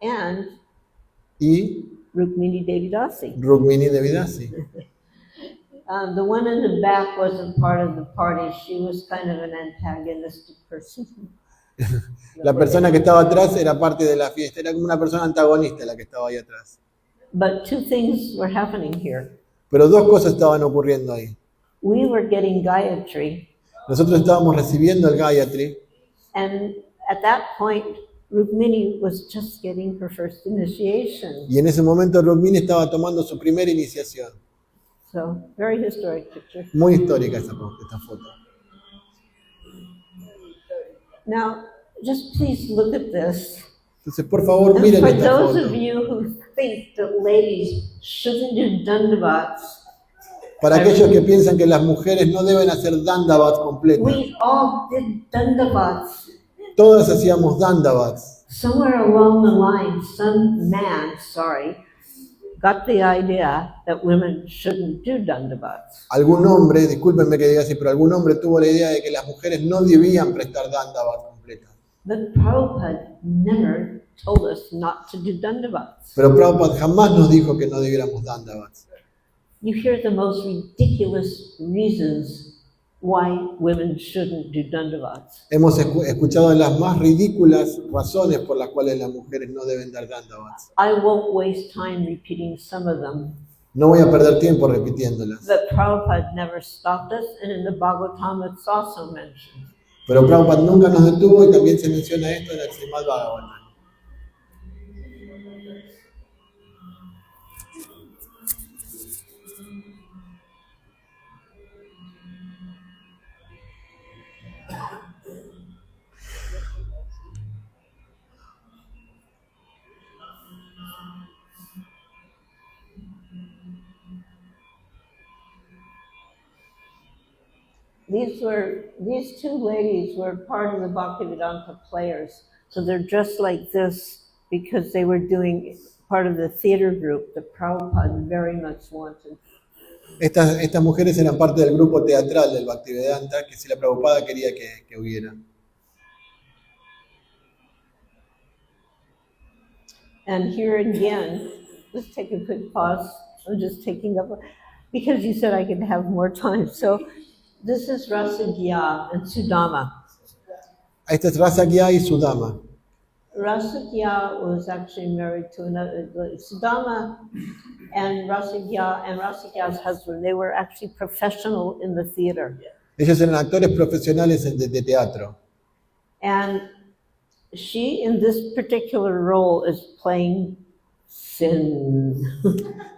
and y Rukmini Devi Dasi. Rukmini Devi Dasi. The one in the back wasn't part of the party. She was kind of an antagonistic person. La persona que estaba atrás era parte de la fiesta, era como una persona antagonista la que estaba ahí atrás. But 2 things were happening here. Pero 2 cosas estaban ocurriendo ahí. We were getting Gayatri, Nosotros estábamos recibiendo el Gayatri and at that point, Rukmini was just getting her first initiation. y en ese momento Rukmini estaba tomando su primera iniciación. So, very historic picture. Muy histórica esta foto. Now, just please look at this. Entonces, por favor, And miren for esta those foto. of you who think that ladies shouldn't do dandavats, Para aquellos que piensan que las mujeres no deben hacer dandavats completas. we all did dandavats. Todas hacíamos dandavats. Somewhere along the line, some man, got the idea that women shouldn't do dandavats. Algún hombre, discúlpenme que diga así, pero algún hombre tuvo la idea de que las mujeres no debían prestar dandavats completas. But Prabhupada never told us not to do dandavats. Pero Prabhupada jamás nos dijo que no debiéramos dandavats. You hear the most ridiculous reasons why women shouldn't do dandavats. Hemos escuchado las más ridículas razones por las cuales las mujeres no deben dar dandavats. I won't waste time repeating some of them, No voy a perder tiempo repitiéndolas. but Prabhupada never stopped us, and in the Bhagavatam it's also mentioned. Pero Prabhupada nunca nos detuvo y también se menciona esto en el Srimad Bhagavatam. These 2 ladies were part of the Bhaktivedanta Players, so they're dressed like this because they were doing part of the theater group that Prabhupada very much wanted. Estas mujeres eran parte del grupo teatral del Bhaktivedanta que si la Prabhupada quería que hubiera. And here again, let's take a quick pause. I'm just taking up, because you said I could have more time. So this is Rasagya and Sudama. Este es Rasakya y Sudama. Rasakya was actually married to another, Sudama and Rasakya's husband, they were actually professional in the theater. Ellos eran actores profesionales de teatro. And she, in this particular role, is playing sin.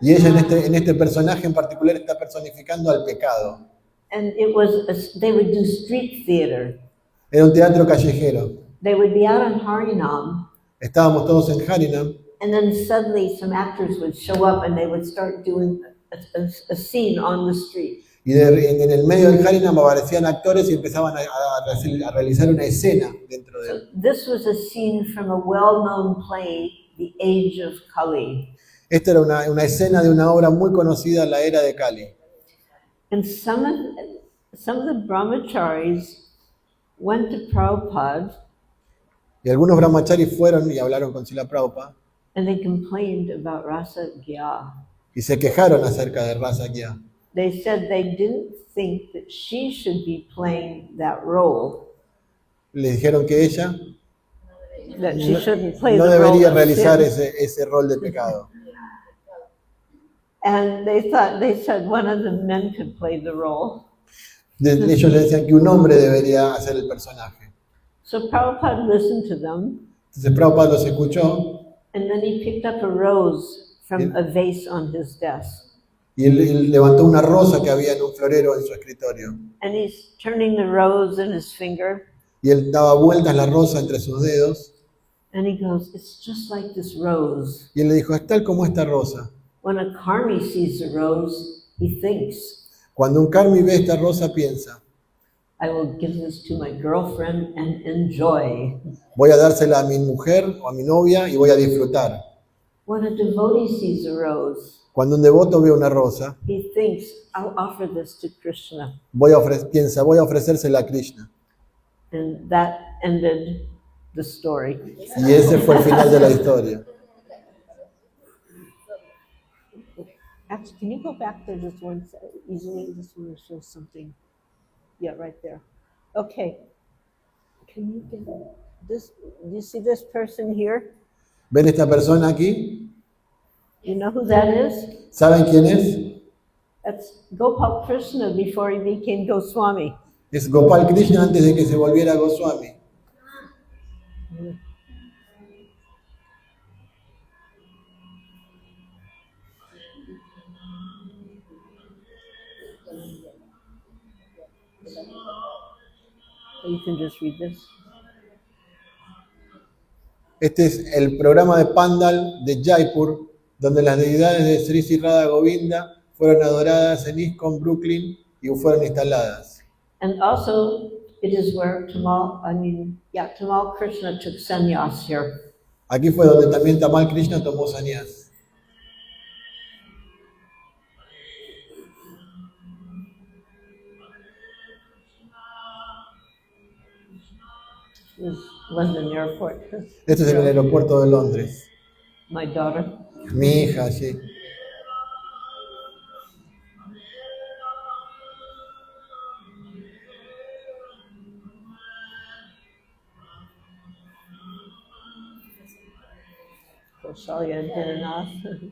Y ella en este personaje en particular está personificando al pecado. And it was, they would do street theater. Era un teatro callejero. They would be out in Harinam, Estábamos todos en Harinam and then suddenly some actors would show up and they would start doing a scene on the street. y en el medio del Harinam aparecían actores y empezaban a realizar una escena dentro de él. This was a scene from a well-known play, The Age of Kali. Esta era una escena de una obra muy conocida, La Era de Kali. And some of the brahmacharis went to Prabhupada Y algunos brahmacharis fueron y hablaron con Srila Prabhupada and they complained about Rasa Gya. y se quejaron acerca de Rasakya. They said they didn't think that she should be playing that role, Le dijeron que ella that she shouldn't play no the role debería of realizar sin. ese rol de pecado. And they said one of the men could play the role. Ellos le decían que un hombre debería hacer el personaje. So Prabhupada listened to them, Entonces Prabhupada los escuchó and then he picked up a rose from a vase on his desk. y él levantó una rosa que había en un florero en su escritorio. And he's turning the rose in his finger, Y él daba vueltas la rosa entre sus dedos and he goes, "It's just like this rose." y él le dijo, es tal como esta rosa. When a karmi sees a rose, he thinks, Cuando un karmi ve esta rosa piensa, "I will give this to my girlfriend and enjoy." voy a dársela a mi mujer o a mi novia y voy a disfrutar. When a devotee sees a rose, Cuando un devoto ve una rosa, he thinks, "I'll offer this to Krishna." piensa, voy a ofrecérsela a Krishna. And that ended the story. Y ese fue el final de la historia. Actually, can you go back there just one easily? Just want to show something. Yeah, right there. Okay. Can you get this? Do you see this person here? ¿Ven esta persona aquí? You know who that is? ¿Saben quién es? That's Gopal Krishna before he became Goswami. Es Gopal Krishna antes de que se volviera Goswami. So you can just read this. Este es el programa de Pandal de Jaipur, donde las deidades de Sri Sri Radha Govinda fueron adoradas en ISKCON Brooklyn y fueron instaladas. And also, it is where Tamal Krishna took sannyas here. Aquí fue donde también Tamal Krishna tomó sannyas. This is London Airport. Este es en el aeropuerto de Londres. My daughter. Mi hija, sí. Kausalya and Dhananath.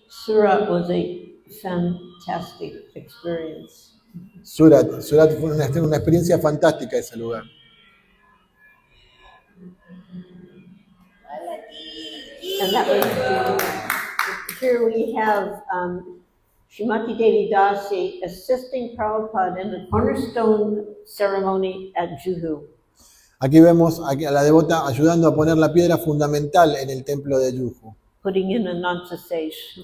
Surat was a fantastic experience. Surat fue una experiencia fantástica ese lugar. And that was, here we have Srimati Devi Dasi assisting Prabhupada in the cornerstone ceremony at Juhu. Aquí vemos a la devota ayudando a poner la piedra fundamental en el templo de Juhu. Putting in Ananta Sesh.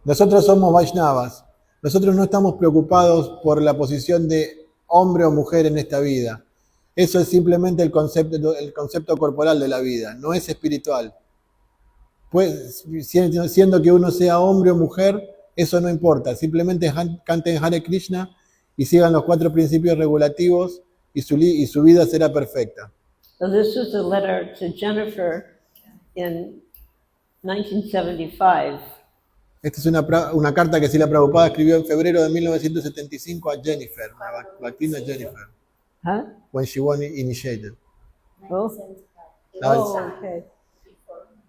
Nosotros somos Vaishnavas. Nosotros no estamos preocupados por la posición de hombre o mujer en esta vida. Eso es simplemente el concepto corporal de la vida, no es espiritual. Pues, siendo que uno sea hombre o mujer, eso no importa. Simplemente canten Hare Krishna y sigan los 4 principios regulativos y su vida será perfecta. So this was a letter to Jennifer in 1975. Esta es una carta que Srila Prabhupada escribió en febrero de 1975 a Jennifer, a Bhaktivinoda Jennifer, Huh? when she was initiated. Oh, Now oh, okay.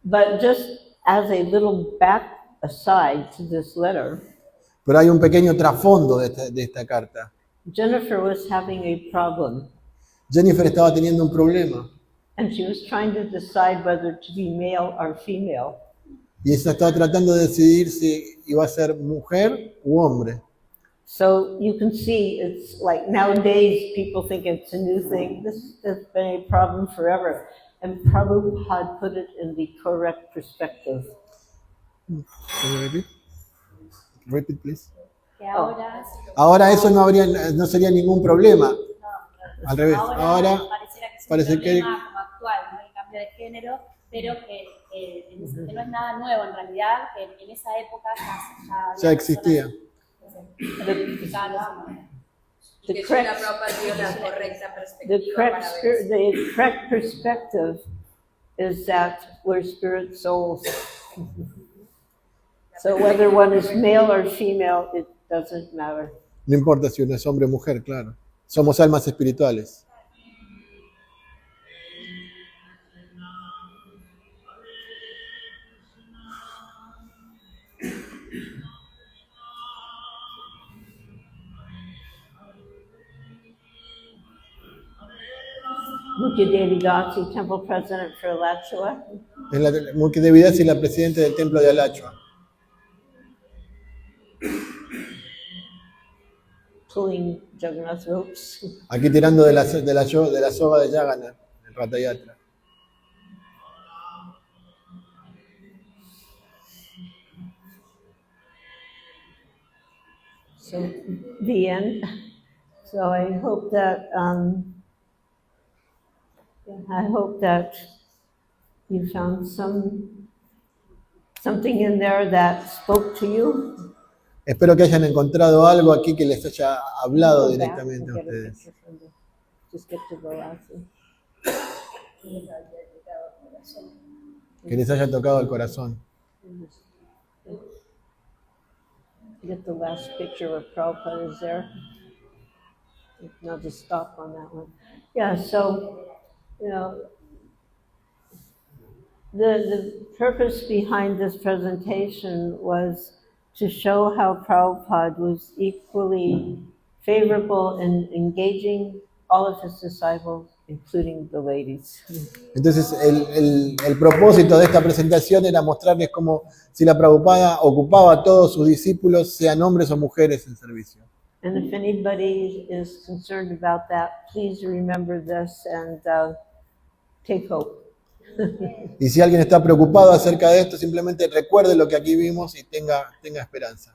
But just as a little back aside to this letter, Pero hay un pequeño trasfondo de esta carta. Jennifer was having a problem, Jennifer estaba teniendo un problema and she was trying to decide whether to be male or female. y ella estaba tratando de decidir si iba a ser mujer u hombre. So you can see it's like nowadays people think it's a new thing. This has been a problem forever. And Prabhupada put it in the correct perspective. Can you repeat? Repeat, please. Que ahora, Ahora eso no sería ningún problema. Al revés. Ahora pareciera que es parece un que problema como actual, ¿no? El cambio de género, pero que no es nada nuevo en realidad, que en esa época ya existía. The Que correct, Srila Prabhupada dio la correcta the perspectiva correct, para ver. the correct perspective is that we're spirit souls. So whether one is male or female, it doesn't matter. No importa si uno es hombre o mujer, claro. Somos almas espirituales. Mukya Devi Dasi, temple president for Alachua. Es la Mukyadevi y la presidenta del templo de Alachua. Pulling Jagannath ropes. Aquí tirando de la soga de Jagannath, el Ratha Yatra. So the end. So I hope that you found something in there that spoke to you. Espero que hayan encontrado algo aquí que les haya hablado Go back directamente and a get a ustedes. picture from just get to the last one. Que les haya tocado el corazón. Get the last picture where Prabhupada is there. Now just stop on that one. Yeah, so, you know, the purpose behind this presentation was to show how Prabhupada was equally favorable in engaging all of his disciples, including the ladies. Entonces, el propósito de esta presentación era mostrarles cómo Srila Prabhupada ocupaba a todos sus discípulos, sean hombres o mujeres, en servicio. And if anybody is concerned about that, please remember this and take hope. Y si alguien está preocupado acerca de esto, simplemente recuerde lo que aquí vimos y tenga esperanza.